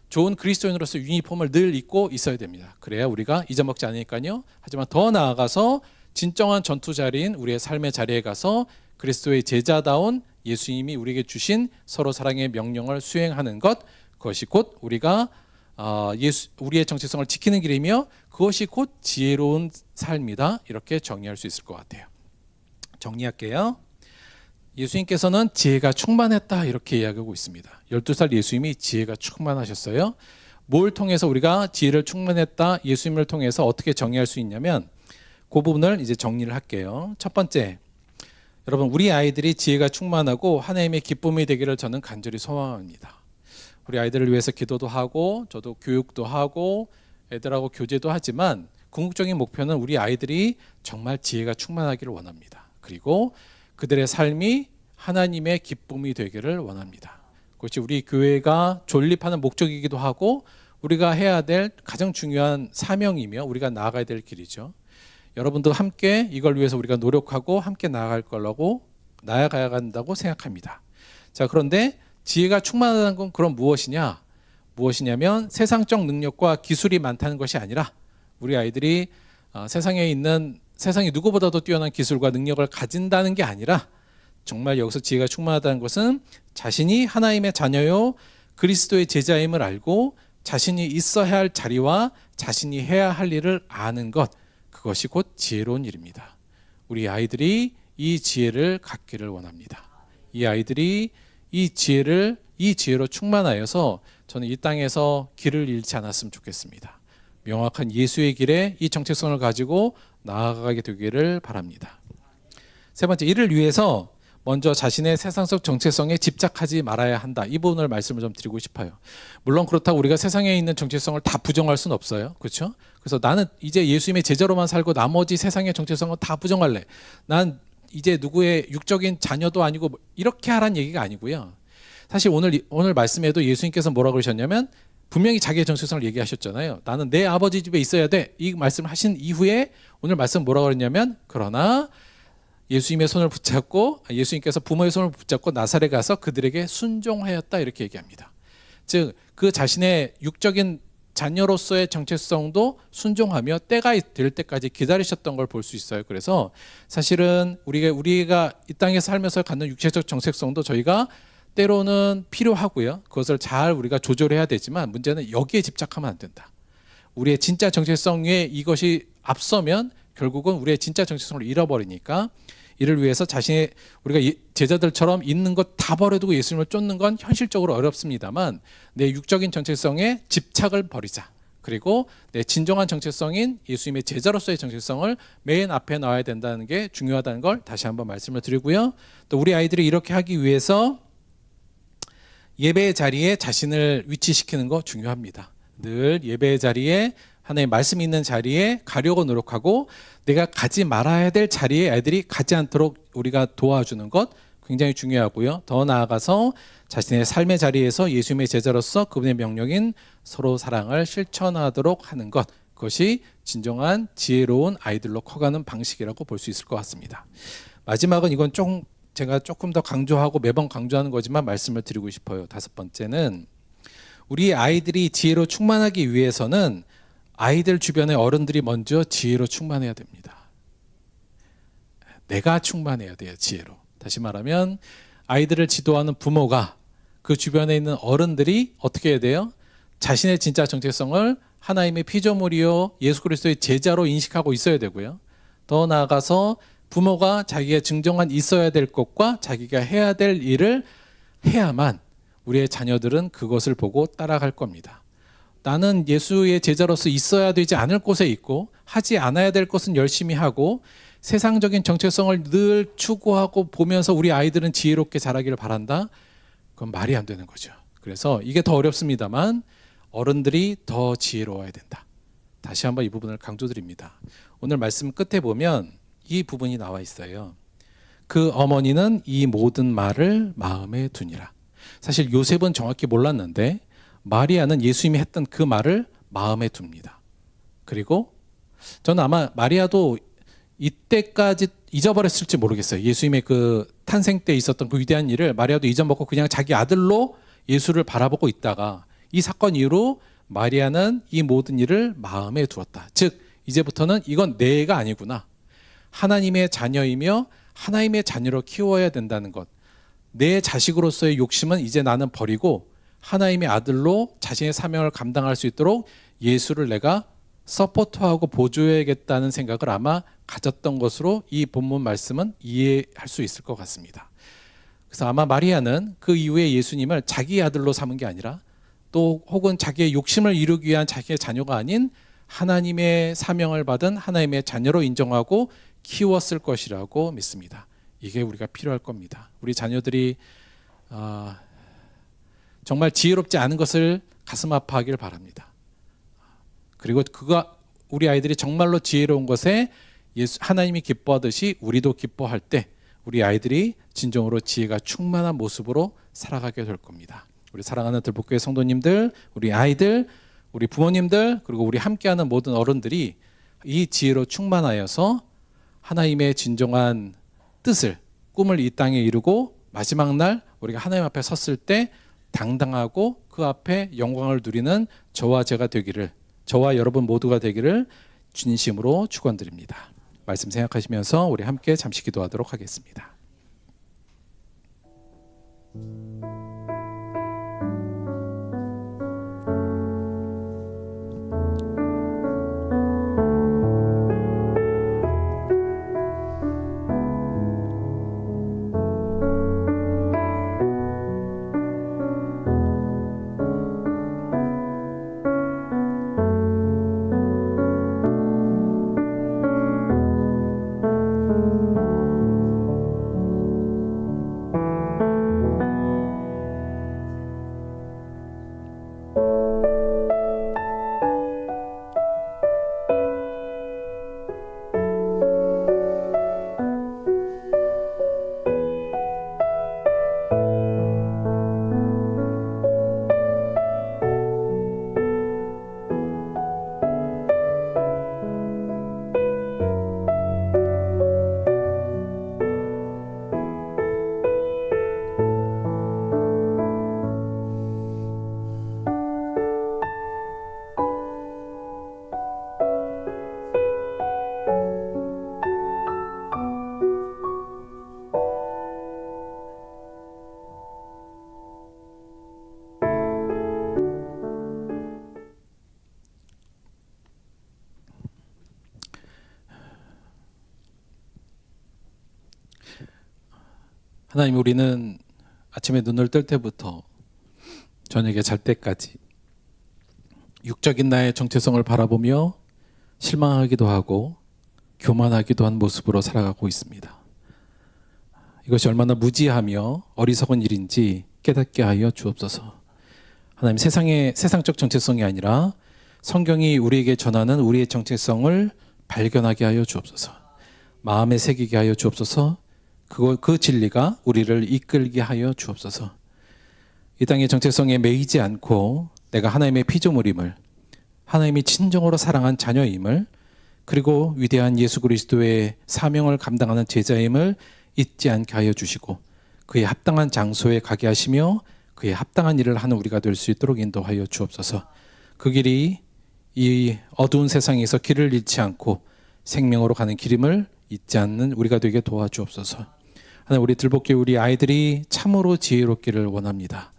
좋은 그리스도인으로서 유니폼을 늘 입고 있어야 됩니다. 그래야 우리가 잊어먹지 않으니까요. 하지만 더 나아가서 진정한 전투 자리인 우리의 삶의 자리에 가서 그리스도의 제자다운 예수님이 우리에게 주신 서로 사랑의 명령을 수행하는 것, 그것이 곧 우리가 우리의 정체성을 지키는 길이며 그것이 곧 지혜로운 삶이다, 이렇게 정의할 수 있을 것 같아요. 정리할게요. 예수님께서는 지혜가 충만했다, 이렇게 이야기하고 있습니다. 12살 예수님이 지혜가 충만하셨어요. 뭘 통해서 우리가 지혜를 충만했다, 예수님을 통해서 어떻게 정의할 수 있냐면 그 부분을 이제 정리를 할게요. 첫 번째, 여러분, 우리 아이들이 지혜가 충만하고 하나님의 기쁨이 되기를 저는 간절히 소망합니다. 우리 아이들을 위해서 기도도 하고 저도 교육도 하고 애들하고 교제도 하지만 궁극적인 목표는 우리 아이들이 정말 지혜가 충만하기를 원합니다. 그리고 그들의 삶이 하나님의 기쁨이 되기를 원합니다. 그것이 우리 교회가 존립하는 목적이기도 하고 우리가 해야 될 가장 중요한 사명이며 우리가 나아가야 될 길이죠. 여러분도 함께 이걸 위해서 우리가 노력하고 함께 나아가야 한다고 생각합니다. 자, 그런데 지혜가 충만하다는 건 그럼 무엇이냐면 세상적 능력과 기술이 많다는 것이 아니라 우리 아이들이 세상이 누구보다도 뛰어난 기술과 능력을 가진다는 게 아니라 정말 여기서 지혜가 충만하다는 것은 자신이 하나님의 자녀요 그리스도의 제자임을 알고 자신이 있어야 할 자리와 자신이 해야 할 일을 아는 것, 그것이 곧 지혜로운 일입니다. 우리 아이들이 이 지혜를 갖기를 원합니다. 이 아이들이 이 지혜로 충만하여서 저는 이 땅에서 길을 잃지 않았으면 좋겠습니다. 명확한 예수의 길에 이 정체성을 가지고 나아가게 되기를 바랍니다. 세 번째, 이를 위해서 먼저 자신의 세상적 정체성에 집착하지 말아야 한다. 이 부분을 말씀을 좀 드리고 싶어요. 물론 그렇다고 우리가 세상에 있는 정체성을 다 부정할 수는 없어요. 그렇죠? 그래서 나는 이제 예수님의 제자로만 살고 나머지 세상의 정체성은 다 부정할래. 난 이제 누구의 육적인 자녀도 아니고 이렇게 하라는 얘기가 아니고요. 사실 오늘 말씀에도 예수님께서 뭐라고 그러셨냐면 분명히 자기의 정체성을 얘기하셨잖아요. 나는 내 아버지 집에 있어야 돼. 이 말씀을 하신 이후에 오늘 말씀 뭐라고 그랬냐면 그러나 예수님의 손을 붙잡고 예수님께서 부모의 손을 붙잡고 나사렛에 가서 그들에게 순종하였다, 이렇게 얘기합니다. 즉 그 자신의 육적인 자녀로서의 정체성도 순종하며 때가 될 때까지 기다리셨던 걸 볼 수 있어요. 그래서 사실은 우리가 이 땅에 살면서 갖는 육체적 정체성도 저희가 때로는 필요하고요. 그것을 잘 우리가 조절해야 되지만 문제는 여기에 집착하면 안 된다. 우리의 진짜 정체성 위에 이것이 앞서면 결국은 우리의 진짜 정체성을 잃어버리니까 이를 위해서 우리가 제자들처럼 있는 것 다 버려두고 예수님을 쫓는 건 현실적으로 어렵습니다만 내 육적인 정체성에 집착을 버리자. 그리고 내 진정한 정체성인 예수님의 제자로서의 정체성을 맨 앞에 놔야 된다는 게 중요하다는 걸 다시 한번 말씀을 드리고요. 또 우리 아이들이 이렇게 하기 위해서 예배의 자리에 자신을 위치시키는 거 중요합니다. 늘 예배의 자리에 하나님의 말씀이 있는 자리에 가려고 노력하고 내가 가지 말아야 될 자리에 애들이 가지 않도록 우리가 도와주는 것 굉장히 중요하고요. 더 나아가서 자신의 삶의 자리에서 예수님의 제자로서 그분의 명령인 서로 사랑을 실천하도록 하는 것, 그것이 진정한 지혜로운 아이들로 커가는 방식이라고 볼 수 있을 것 같습니다. 마지막은 이건 제가 조금 더 강조하고 매번 강조하는 거지만 말씀을 드리고 싶어요. 5번째는 우리 아이들이 지혜로 충만하기 위해서는 아이들 주변의 어른들이 먼저 지혜로 충만해야 됩니다. 내가 충만해야 돼요, 지혜로. 다시 말하면 아이들을 지도하는 부모가 그 주변에 있는 어른들이 어떻게 해야 돼요? 자신의 진짜 정체성을 하나님의 피조물이요 예수 그리스도의 제자로 인식하고 있어야 되고요. 더 나아가서 부모가 자기가 증정한 있어야 될 것과 자기가 해야 될 일을 해야만 우리의 자녀들은 그것을 보고 따라갈 겁니다. 나는 예수의 제자로서 있어야 되지 않을 곳에 있고 하지 않아야 될 것은 열심히 하고 세상적인 정체성을 늘 추구하고 보면서 우리 아이들은 지혜롭게 자라기를 바란다? 그건 말이 안 되는 거죠. 그래서 이게 더 어렵습니다만 어른들이 더 지혜로워야 된다. 다시 한번 이 부분을 강조드립니다. 오늘 말씀 끝에 보면 이 부분이 나와 있어요. 그 어머니는 이 모든 말을 마음에 두니라. 사실 요셉은 정확히 몰랐는데 마리아는 예수님이 했던 그 말을 마음에 둡니다. 그리고 저는 아마 마리아도 이때까지 잊어버렸을지 모르겠어요. 예수님의 그 탄생 때 있었던 그 위대한 일을 마리아도 잊어먹고 그냥 자기 아들로 예수를 바라보고 있다가 이 사건 이후로 마리아는 이 모든 일을 마음에 두었다. 즉 이제부터는 이건 내가 아니구나. 하나님의 자녀이며 하나님의 자녀로 키워야 된다는 것. 내 자식으로서의 욕심은 이제 나는 버리고 하나님의 아들로 자신의 사명을 감당할 수 있도록 예수를 내가 서포트하고 보조해야겠다는 생각을 아마 가졌던 것으로 이 본문 말씀은 이해할 수 있을 것 같습니다. 그래서 아마 마리아는 그 이후에 예수님을 자기 아들로 삼은 게 아니라 또 혹은 자기의 욕심을 이루기 위한 자기의 자녀가 아닌 하나님의 사명을 받은 하나님의 자녀로 인정하고 키웠을 것이라고 믿습니다. 이게 우리가 필요할 겁니다. 우리 자녀들이 정말 지혜롭지 않은 것을 가슴 아파하길 바랍니다. 그리고 우리 아이들이 정말로 지혜로운 것에 하나님이 기뻐하듯이 우리도 기뻐할 때 우리 아이들이 진정으로 지혜가 충만한 모습으로 살아가게 될 겁니다. 우리 사랑하는 들복교회 성도님들, 우리 아이들, 우리 부모님들, 그리고 우리 함께하는 모든 어른들이 이 지혜로 충만하여서 하나님의 진정한 뜻을, 꿈을 이 땅에 이루고 마지막 날 우리가 하나님 앞에 섰을 때 당당하고 그 앞에 영광을 누리는 저와 여러분 모두가 되기를 진심으로 축원드립니다. 말씀 생각하시면서 우리 함께 잠시 기도하도록 하겠습니다. 하나님, 우리는 아침에 눈을 뜰 때부터 저녁에 잘 때까지 육적인 나의 정체성을 바라보며 실망하기도 하고 교만하기도 한 모습으로 살아가고 있습니다. 이것이 얼마나 무지하며 어리석은 일인지 깨닫게 하여 주옵소서. 하나님, 세상적 정체성이 아니라 성경이 우리에게 전하는 우리의 정체성을 발견하게 하여 주옵소서. 마음에 새기게 하여 주옵소서. 그 진리가 우리를 이끌게 하여 주옵소서. 이 땅의 정체성에 매이지 않고 내가 하나님의 피조물임을, 하나님이 진정으로 사랑한 자녀임을, 그리고 위대한 예수 그리스도의 사명을 감당하는 제자임을 잊지 않게 하여 주시고 그의 합당한 장소에 가게 하시며 그의 합당한 일을 하는 우리가 될 수 있도록 인도하여 주옵소서. 그 길이 이 어두운 세상에서 길을 잃지 않고 생명으로 가는 길임을 잊지 않는 우리가 되게 도와주옵소서. 하나님, 우리 들볶이 우리 아이들이 참으로 지혜롭기를 원합니다.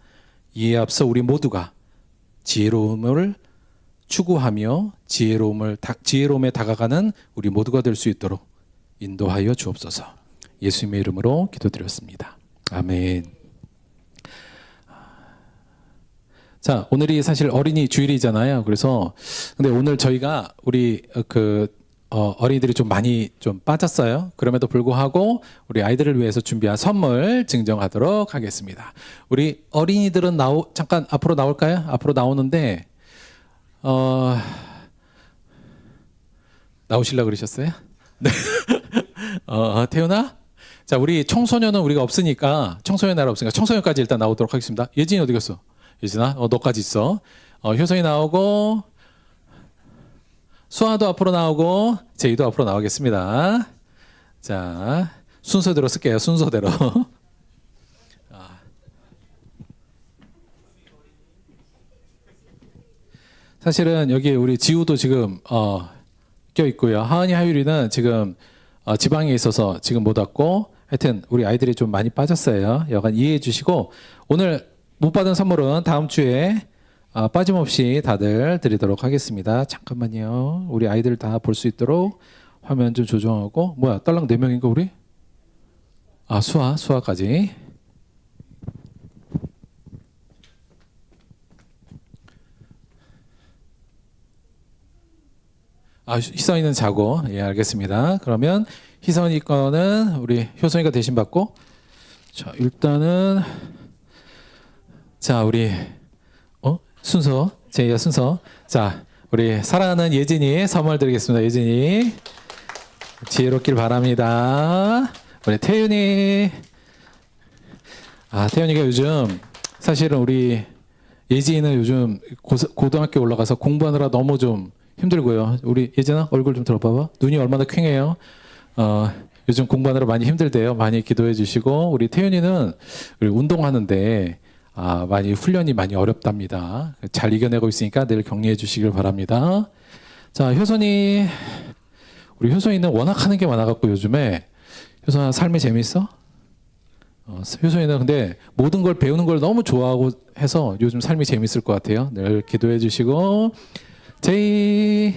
이에 앞서 우리 모두가 지혜로움을 추구하며 지혜로움에 다가가는 우리 모두가 될 수 있도록 인도하여 주옵소서. 예수님의 이름으로 기도드렸습니다. 아멘. 자, 오늘이 사실 어린이 주일이잖아요. 그래서 근데 오늘 저희가 우리 어린이들이 좀 많이 좀 빠졌어요. 그럼에도 불구하고 우리 아이들을 위해서 준비한 선물 증정하도록 하겠습니다. 우리 어린이들은 잠깐 앞으로 나올까요? 앞으로 나오는데 나오시려고 그러셨어요? 네. 태훈아? 자, 우리 청소년은 우리가 없으니까, 청소년 날 없으니까 청소년까지 일단 나오도록 하겠습니다. 예진이 어디 갔어? 예진아, 너까지 있어. 효성이 나오고, 수아도 앞으로 나오고, 제이도 앞으로 나오겠습니다. 자, 순서대로 쓸게요. 순서대로. 사실은 여기 우리 지우도 지금 껴 있고요. 하은이, 하율이는 지금 지방에 있어서 지금 못 왔고, 하여튼 우리 아이들이 좀 많이 빠졌어요. 여간 이해해 주시고, 오늘 못 받은 선물은 다음 주에 빠짐없이 다들 드리도록 하겠습니다. 잠깐만요. 우리 아이들 다 볼 수 있도록 화면 좀 조정하고. 뭐야, 딸랑 4명인가 우리? 수아까지. 희선이는 자고. 예, 알겠습니다. 그러면 희선이 거는 우리 효선이가 대신 받고. 자, 일단은 자, 우리 순서, 제이야 순서. 자, 우리 사랑하는 예진이 선물 드리겠습니다. 예진이 지혜롭길 바랍니다. 우리 태윤이. 태윤이가 요즘 사실은 우리 예진이는 요즘 고등학교 올라가서 공부하느라 너무 좀 힘들고요. 우리 예진아 얼굴 좀 들어봐봐. 눈이 얼마나 퀭해요. 요즘 공부하느라 많이 힘들대요. 많이 기도해 주시고, 우리 태윤이는 우리 운동하는데 많이 훈련이 많이 어렵답니다. 잘 이겨내고 있으니까 늘 격려해 주시길 바랍니다. 자, 효선이. 우리 효선이는 워낙 하는 게 많아갖고 요즘에. 효선아, 삶이 재밌어? 효선이는 근데 모든 걸 배우는 걸 너무 좋아하고 해서 요즘 삶이 재밌을 것 같아요. 늘 기도해 주시고. 제이.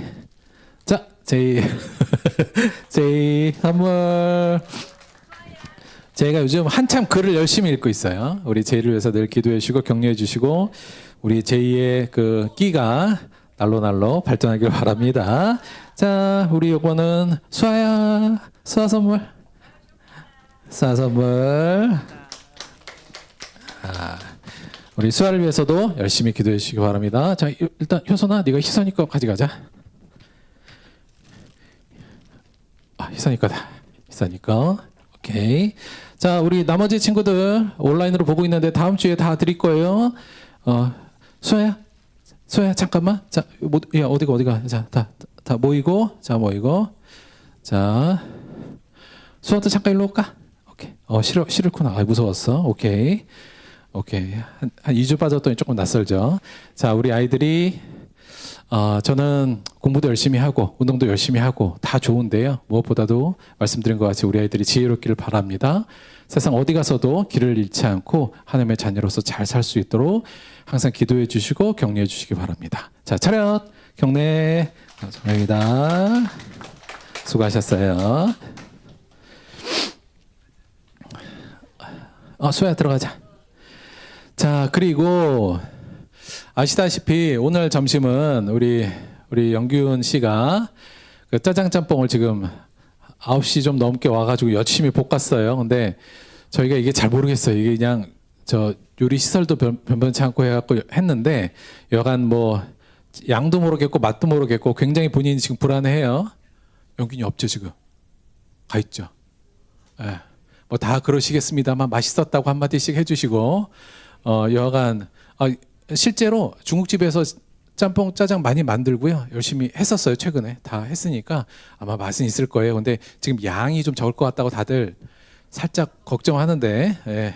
자, 제이. 제이 선물. 제가 요즘 한참 글을 열심히 읽고 있어요. 우리 제이를 위해서 늘 기도해 주시고 격려해 주시고, 우리 제이의 그 끼가 날로 발전하길 바랍니다. 자, 우리 요거는 수아야. 수아 선물. 수아 선물. 우리 수아를 위해서도 열심히 기도해 주시기 바랍니다. 자, 일단 효선아, 네가 희선이 거 가져가자. 희선이 거다. 희선이 거. 오케이. 자, 우리 나머지 친구들 온라인으로 보고 있는데 다음 주에 다 드릴 거예요. 수아야 잠깐만. 자, 야, 어디가. 자, 다 모이고. 자, 모이고. 자, 수아도 잠깐 일로 올까? 오케이. 싫구나. 무서웠어. 오케이. 한 2주 빠졌더니 조금 낯설죠. 자, 우리 아이들이 저는 공부도 열심히 하고 운동도 열심히 하고 다 좋은데요. 무엇보다도 말씀드린 것 같이 우리 아이들이 지혜롭기를 바랍니다. 세상 어디 가서도 길을 잃지 않고 하나님의 자녀로서 잘 살 수 있도록 항상 기도해 주시고 격려해 주시기 바랍니다. 자, 차렷 경례. 감사합니다. 수고하셨어요. 소야 들어가자. 자, 그리고 아시다시피 오늘 점심은 우리 영균 씨가 그 짜장 짬뽕을 지금 9시 좀 넘게 와가지고 열심히 볶았어요. 근데 저희가 이게 잘 모르겠어요. 이게 그냥 저 요리 시설도 변변치 않고 해갖고 했는데 여간 뭐 양도 모르겠고 맛도 모르겠고 굉장히 본인이 지금 불안해해요. 영균이 없죠 지금? 가 있죠. 예. 뭐 다 그러시겠습니다만 맛있었다고 한마디씩 해주시고 여간 실제로 중국집에서 짬뽕 짜장 많이 만들고요. 열심히 했었어요. 최근에 다 했으니까 아마 맛은 있을 거예요. 근데 지금 양이 좀 적을 것 같다고 다들 살짝 걱정하는데 예.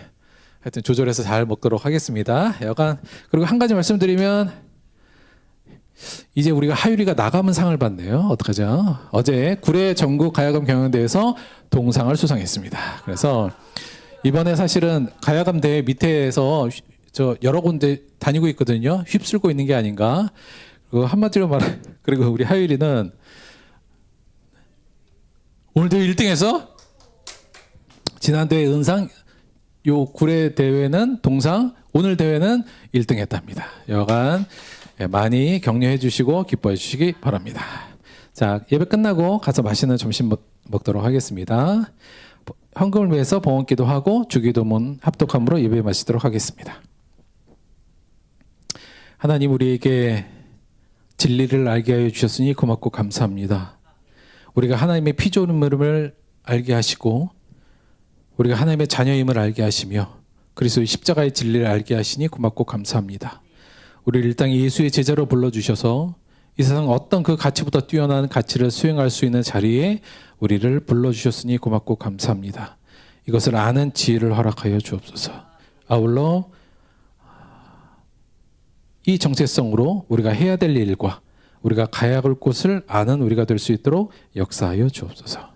하여튼 조절해서 잘 먹도록 하겠습니다. 여간 그리고 한 가지 말씀드리면 이제 우리가 하율이가 나가면 상을 받네요. 어떡하죠? 어제 구례 전국 가야금 경연대회에서 동상을 수상했습니다. 그래서 이번에 사실은 가야금 대회 밑에서 저 여러 군데 다니고 있거든요. 휩쓸고 있는 게 아닌가. 그리고 한마디로 말해 그리고 우리 하율이는 오늘 대회 1등해서 지난 대회 은상, 요 구례 대회는 동상, 오늘 대회는 1등했답니다. 여간 많이 격려해 주시고 기뻐해 주시기 바랍니다. 자, 예배 끝나고 가서 맛있는 점심 먹도록 하겠습니다. 헌금을 위해서 봉헌기도 하고 주기도문 합독함으로 예배 마치도록 하겠습니다. 하나님, 우리에게 진리를 알게 하여 주셨으니 고맙고 감사합니다. 우리가 하나님의 피조물임을 알게 하시고 우리가 하나님의 자녀임을 알게 하시며 그리스도의 십자가의 진리를 알게 하시니 고맙고 감사합니다. 우리를 이 땅에 예수의 제자로 불러주셔서 이 세상 어떤 그 가치보다 뛰어난 가치를 수행할 수 있는 자리에 우리를 불러주셨으니 고맙고 감사합니다. 이것을 아는 지혜를 허락하여 주옵소서. 아울러 이 정체성으로 우리가 해야 될 일과 우리가 가야 할 곳을 아는 우리가 될 수 있도록 역사하여 주옵소서.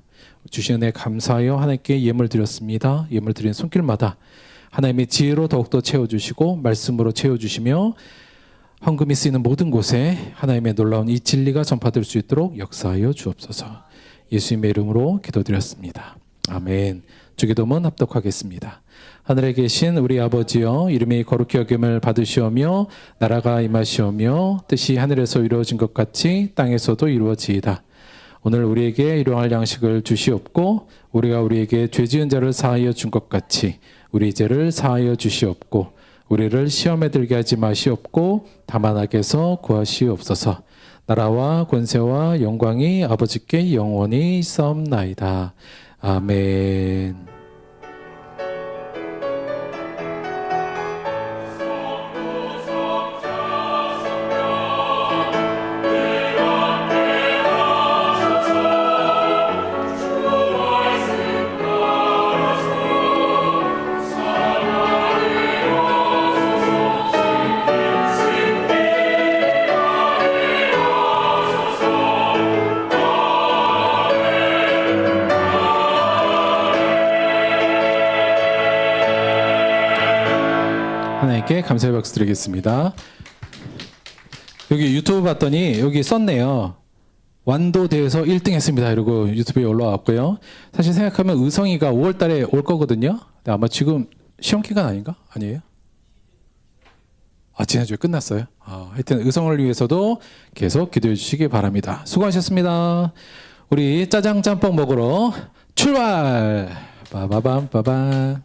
주신 은혜 감사하여 하나님께 예물 드렸습니다. 예물 드린 손길마다 하나님의 지혜로 더욱더 채워주시고 말씀으로 채워주시며 헌금이 쓰이는 모든 곳에 하나님의 놀라운 이 진리가 전파될 수 있도록 역사하여 주옵소서. 예수님의 이름으로 기도드렸습니다. 아멘. 주기도문 합독하겠습니다. 하늘에 계신 우리 아버지여, 이름이 거룩히 여김을 받으시오며 나라가 임하시오며 뜻이 하늘에서 이루어진 것 같이 땅에서도 이루어지이다. 오늘 우리에게 일용할 양식을 주시옵고 우리가 우리에게 죄 지은 자를 사하여 준 것 같이 우리 죄를 사하여 주시옵고 우리를 시험에 들게 하지 마시옵고 다만 악에서 구하시옵소서. 나라와 권세와 영광이 아버지께 영원히 있사옵나이다. 아멘. 하나님께 감사의 박수 드리겠습니다. 여기 유튜브 봤더니 여기 썼네요. 완도대회에서 1등 했습니다. 이러고 유튜브에 올라왔고요. 사실 생각하면 의성이가 5월 달에 올 거거든요. 근데 아마 지금 시험 기간 아닌가? 아니에요? 지난주에 끝났어요. 하여튼 의성을 위해서도 계속 기도해 주시기 바랍니다. 수고하셨습니다. 우리 짜장 짬뽕 먹으러 출발! 빠바밤 빠밤.